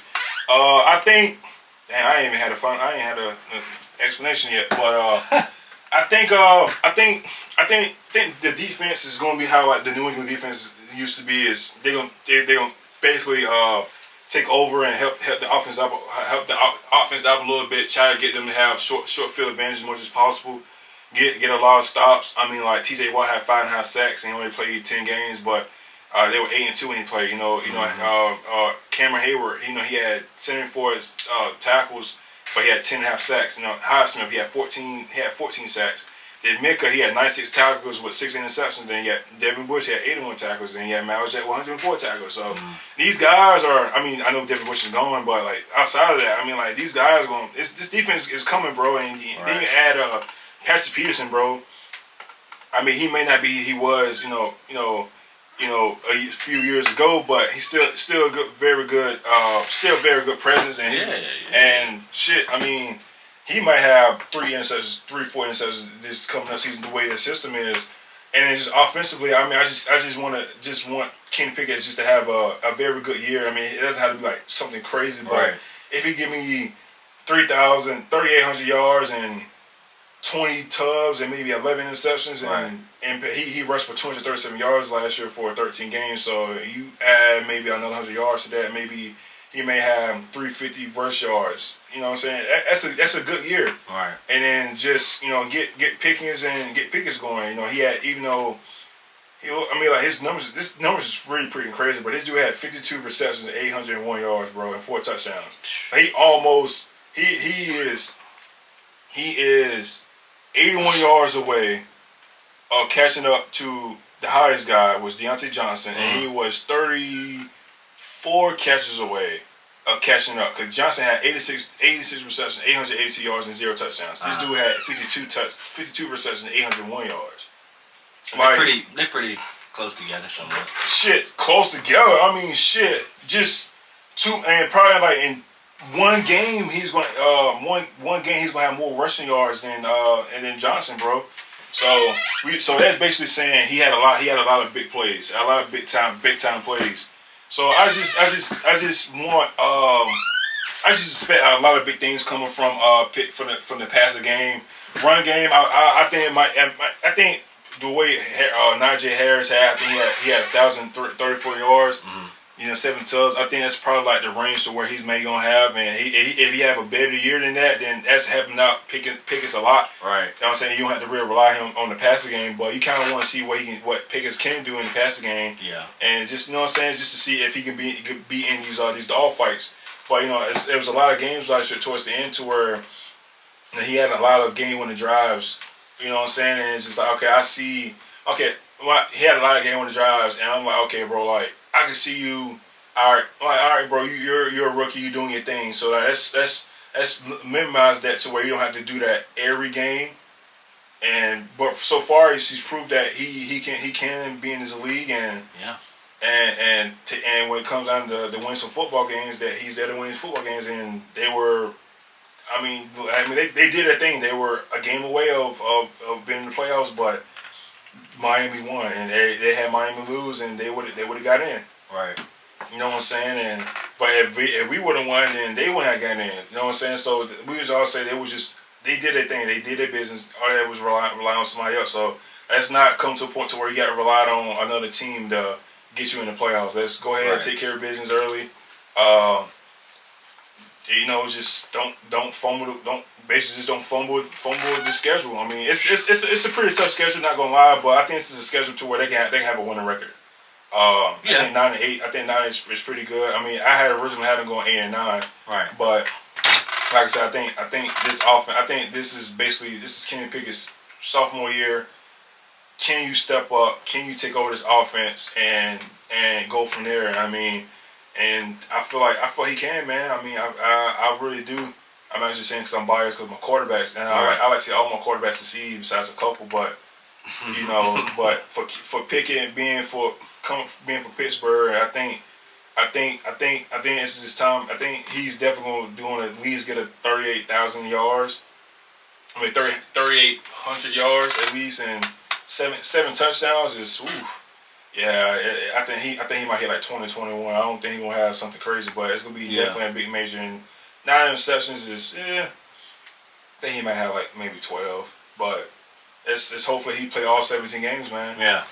I think. Damn, I ain't had an explanation yet. But I think the defense is going to be how like the New England defense used to be. Is they're gonna basically take over and help the offense out a little bit. Try to get them to have short field advantage as much as possible. Get a lot of stops. I mean, like T.J. Watt had 5.5 sacks and he only played 10 games, but they were 8-2 when he played. Cameron Hayward, he had 74 tackles, but he had 10.5 sacks. Highsmith, he had 14 sacks. Then Micah, he had 96 tackles with 6 interceptions. Then you had Devin Bush, he had 81 tackles. Then you had Miles Jack, 104 tackles. So these guys are. I mean, I know Devin Bush is going, but like outside of that, I mean, like these guys are going. This defense is coming, bro. And then you add Patrick Peterson, bro. I mean, he may not be he was, a few years ago, but he's still a good, very good presence and shit. I mean, he might have 4 interceptions this coming up season the way the system is, and then just offensively, I mean, I just want Kenny Pickett just to have a very good year. I mean, it doesn't have to be like something crazy, but if he give me 3,800 yards and 20 tubs and maybe 11 interceptions, and he rushed for 237 yards last year for 13 games. So you add maybe another 100 yards to that, maybe he may have 350 rush yards. You know what I'm saying? That's a good year. Right. And then just get Pickens going. He had his numbers. This numbers is really pretty crazy. But this dude had 52 receptions and 801 yards, bro, and 4 touchdowns. He is 81 yards away of catching up to the highest guy was Deontay Johnson, and he was 34 catches away of catching up because Johnson had 86 receptions, 882 yards, and 0 touchdowns. This dude had 52 receptions, and 801 yards. They're pretty close together somewhat. Shit, close together. I mean, shit, just two, and probably like in one game he's going he's gonna have more rushing yards than Johnson, bro. So that's basically saying he had a lot of big plays, a lot of big time plays. So I just expect a lot of big things coming from from the passing game, run game. I think the way Najee Harris had, I think he had 1,034 yards. 7 tubs. I think that's probably like the range to where he's maybe gonna have, and if he have a better year than that, then that's helping out Pickens a lot. Right. You know what I'm saying? You don't have to really rely on the passing game, but you kind of want to see what Pickens can do in the passing game. Yeah. And just just to see if he can be in these dog fights. But there was a lot of games last year towards the end to where he had a lot of game-winning drives. You know what I'm saying? And it's just like, okay, I see. Okay, he had a lot of game-winning drives, and I'm like, okay, bro, like. I can see you. All right, bro. You're a rookie. You're doing your thing. So let's minimize that to where you don't have to do that every game. But so far he's proved that he can be in his league and when it comes down to win some football games, that he's there to win his football games, and they were. I mean they did their thing. They were a game away of being in the playoffs, but. Miami won, and they had Miami lose, and they would have got in. Right. You know what I'm saying? But if we would have won, then they wouldn't have gotten in. You know what I'm saying? So we was all say they did their thing, they did their business. All that was rely on somebody else. So let's not come to a point to where you got to rely on another team to get you in the playoffs. Let's go ahead and take care of business early. You know, just don't fumble. Don't basically just don't fumble the schedule. I mean, it's a pretty tough schedule. Not gonna lie, but I think this is a schedule to where they can have a winning record. I think 9-8. I think 9 is pretty good. I mean, I had originally had them going 8-9. Right. But like I said, I think this offense. I think this is Kenny Pickett's sophomore year. Can you step up? Can you take over this offense and go from there? I mean, and I feel he can, man. I mean, I really do. I'm not just saying because I'm biased because my quarterbacks, and I like to see all my quarterbacks succeed besides a couple, but you know, but for Pickett being for Pittsburgh, I think this is his time. I think he's definitely going to at least get a 38,000 yards. I mean, 3,800 yards at least, and seven touchdowns is oof. Yeah, I think he might hit like 20, 21. I don't think he's gonna have something crazy, but it's gonna be definitely a big major. And 9 interceptions is I think he might have like maybe 12, but it's hopefully he play all 17 games, man. Yeah.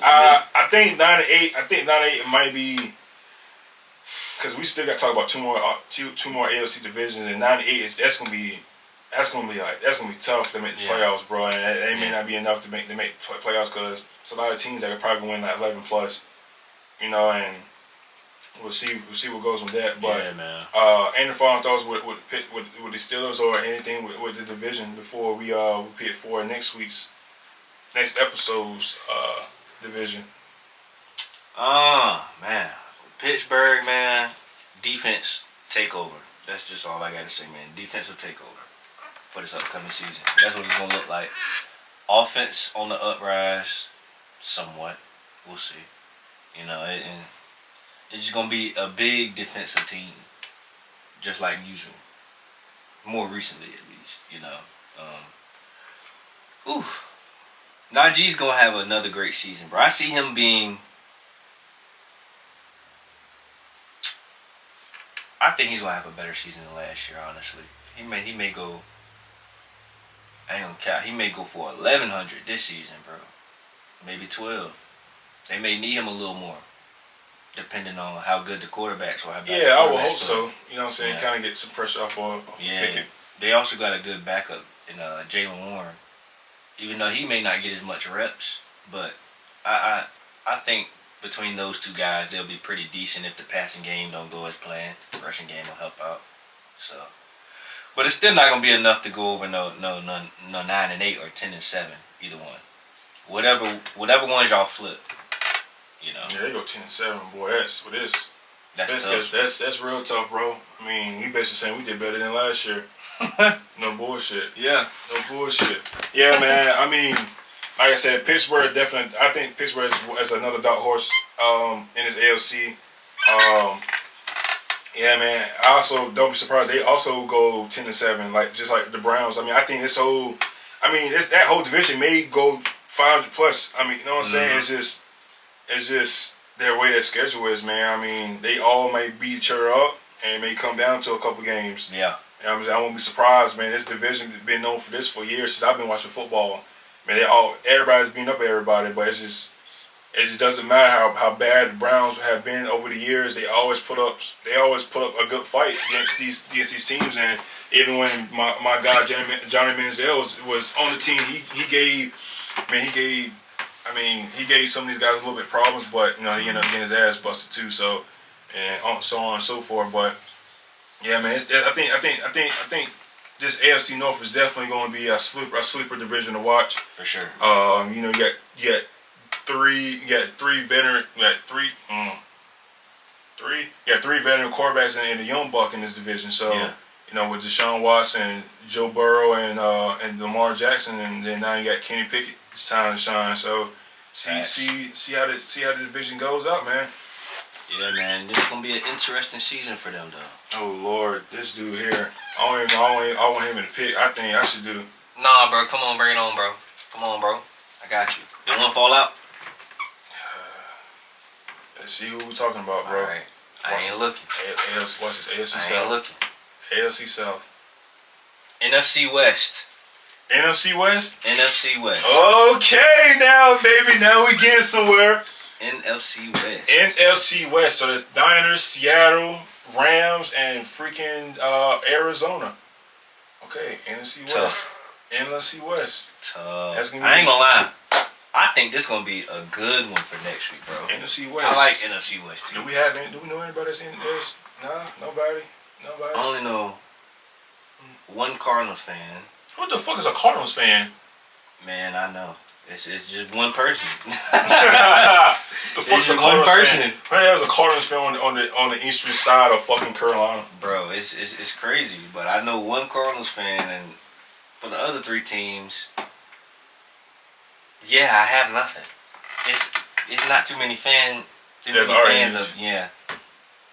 I think 9-8. I think 9-8 might be because we still got to talk about two more AFC divisions, and 9-8 that's gonna be tough to make the playoffs, bro. And it may not be enough to make playoffs because it's a lot of teams that could probably win like 11 plus, you know. And we'll see what goes with that. But man. Any final thoughts with the Steelers or anything with the division before we pick for next episode's division? Man, Pittsburgh, man, defense takeover. That's just all I gotta say, man. Defensive takeover for this upcoming season. That's what it's gonna look like. Offense on the uprise, somewhat. We'll see. You know, and it's just gonna be a big defensive team, just like usual. More recently, at least. You know. Najee's gonna have another great season, bro. I see him being. I think he's gonna have a better season than last year. Honestly, he may go. I ain't gonna count. He may go for 1,100 this season, bro. Maybe 12. They may need him a little more, depending on how good the quarterbacks or how bad. Yeah, I would hope so. You know what I'm saying? Kind of get some pressure off Pickett. They also got a good backup in Jalen Warren. Even though he may not get as much reps, but I think between those two guys, they'll be pretty decent if the passing game don't go as planned. The rushing game will help out. So, but it's still not gonna be enough to go over no 9-8 or 10-7, either one. Whatever ones y'all flip, you know. Yeah, they go 10-7, boy. That's what is. Tough. That's real tough, bro. I mean, you basically saying we did better than last year. No bullshit. Yeah. No bullshit. Yeah, man. I mean, like I said, Pittsburgh definitely. I think Pittsburgh is another dark horse in this AFC. Yeah, man. I also don't be surprised. They also go 10-7, just like the Browns. I mean, I think that whole division may go 500 plus. I mean, you know what I'm saying? It's just their way their schedule is, man. I mean, they all may beat each other up and may come down to a couple games. Yeah. I won't be surprised, man. This division has been known for this for years since I've been watching football. Man, everybody's beating up everybody, but it just doesn't matter how bad the Browns have been over the years. They always put up a good fight against these teams. And even when my guy Johnny Manziel was on the team, he gave some of these guys a little bit problems, but you know he ended up getting his ass busted too. So and so on and so forth, but. Yeah, man. I think this AFC North is definitely going to be a sleeper division to watch for sure. You know, you got three veteran quarterbacks and a young buck in this division. So you know, with Deshaun Watson, Joe Burrow, and Lamar Jackson, and then now you got Kenny Pickett. It's time to shine. So see how the division goes out, man. Yeah, man, this is gonna be an interesting season for them, though. Oh Lord, this dude here. I want him in the pick. I think I should do. Nah, bro, come on, bring it on, bro. Come on, bro. I got you. They want to fall out? Let's see who we talking about, bro. All right. I ain't looking. Watch this AFC South. I ain't looking. AFC South. NFC West. NFC West? NFC West. Okay, now, baby. Now we getting somewhere. NFC West. NFC West. So that's Niners, Seattle, Rams and freaking Arizona. Okay, NFC West. Tough. NFC West. Tough. That's gonna be I ain't gonna lie. I think this gonna be a good one for next week, bro. NFC West. I like NFC West too. Do we know anybody that's in this? Nah, nobody. I only know one Cardinals fan. What the fuck is a Cardinals fan? Man, I know. It's just one person. The fuck's a Cardinals person. fan? There's a Cardinals fan on the eastern side of fucking Carolina. Bro, it's crazy. But I know one Cardinals fan, and for the other 3 teams, yeah, I have nothing. It's not too many fans.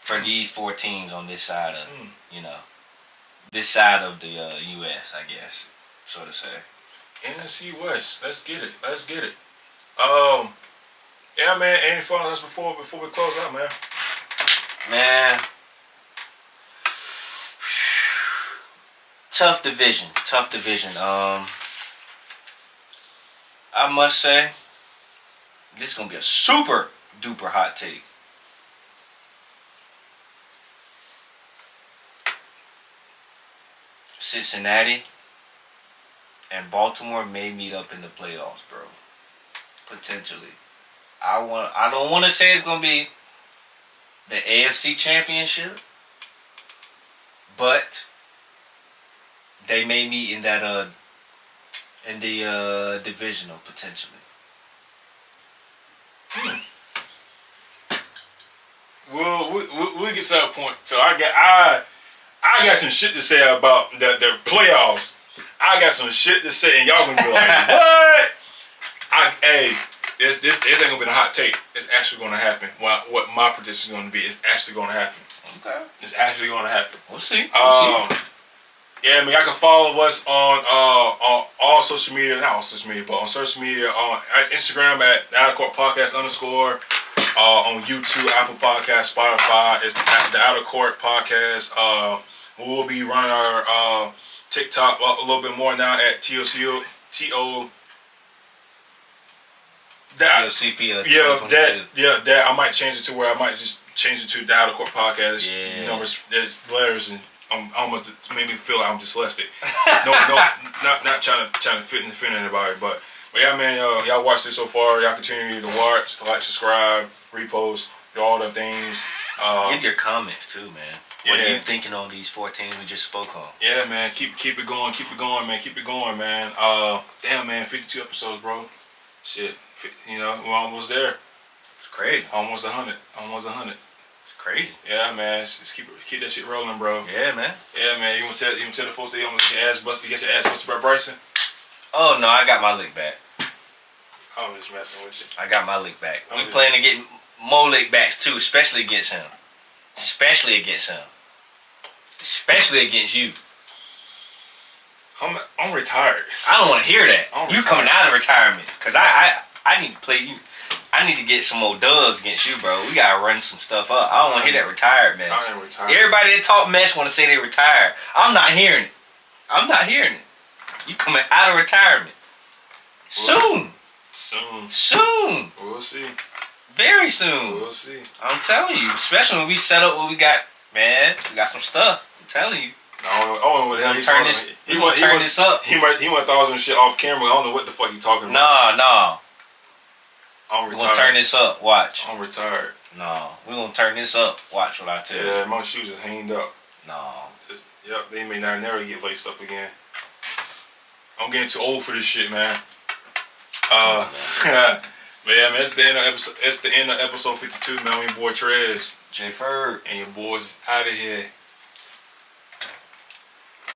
For these 4 teams on this side of this side of the U.S. I guess, so to say. NFC West. Let's get it. Yeah, man. Any final thoughts before we close out, man? Man, tough division. I must say, this is gonna be a super duper hot take. Cincinnati and Baltimore may meet up in the playoffs, bro. Potentially. I don't want to say it's gonna be the AFC Championship, but they may meet in that in the divisional potentially. We'll get to that point. So I got some shit to say about the playoffs. I got some shit to say, and y'all gonna be like, what? This ain't gonna be a hot take. It's actually gonna happen. What my prediction is gonna be is actually gonna happen. Okay. It's actually gonna happen. We'll see. Yeah, I mean, y'all can follow us on all social media, not all social media, but on social media, on Instagram at the Outer Court Podcast _ on YouTube, Apple Podcast, Spotify. It's the Outer Court Podcast. We'll be running our TikTok a little bit more now at TOCP. That I might change it to where I might just change it to the Outer Court Podcast. Yeah. Numbers, there's letters, and almost made me feel like I'm dyslexic. No, not trying to fit anybody, but yeah, man, y'all watched it so far. Y'all continue to watch, like, subscribe, repost, do all them things. Give your comments too, man. What are you thinking on these 14 we just spoke on? Yeah, man, keep it going, man. Damn, man, 52 episodes, bro. Shit, we're almost there. It's crazy. Almost 100. It's crazy. Yeah, man, just keep that shit rolling, bro. Yeah, man. Yeah, man. You want to tell the folks that you want to get your ass busted by Bryson? Oh no, I got my lick back. I'm just messing with you. I got my lick back. We plan to get more lick backs too, especially against him. Especially against you. I'm retired. I don't want to hear that. You coming out of retirement? Cause I need to play you. I need to get some more dubs against you, bro. We gotta run some stuff up. I don't want to hear that retired mess. I am retired. Everybody that talk mess want to say they retired. I'm not hearing it. You coming out of retirement soon. We'll see. Very soon. We'll see. I'm telling you, especially when we set up what we got, man. We got some stuff. I'm telling you. I don't know what turn this up. He might throw some shit off camera. I don't know what the fuck he talking about. No. I'm retired. We're gonna turn this up. Watch. I'm retired. No, we're gonna turn this up. Watch what I tell you. Yeah, my shoes is hanged up. No. They may not never get laced up again. I'm getting too old for this shit, man. But yeah, man, it's the end of episode 52, man. I'm your boy Trez. J Ferg. And your boys is out of here.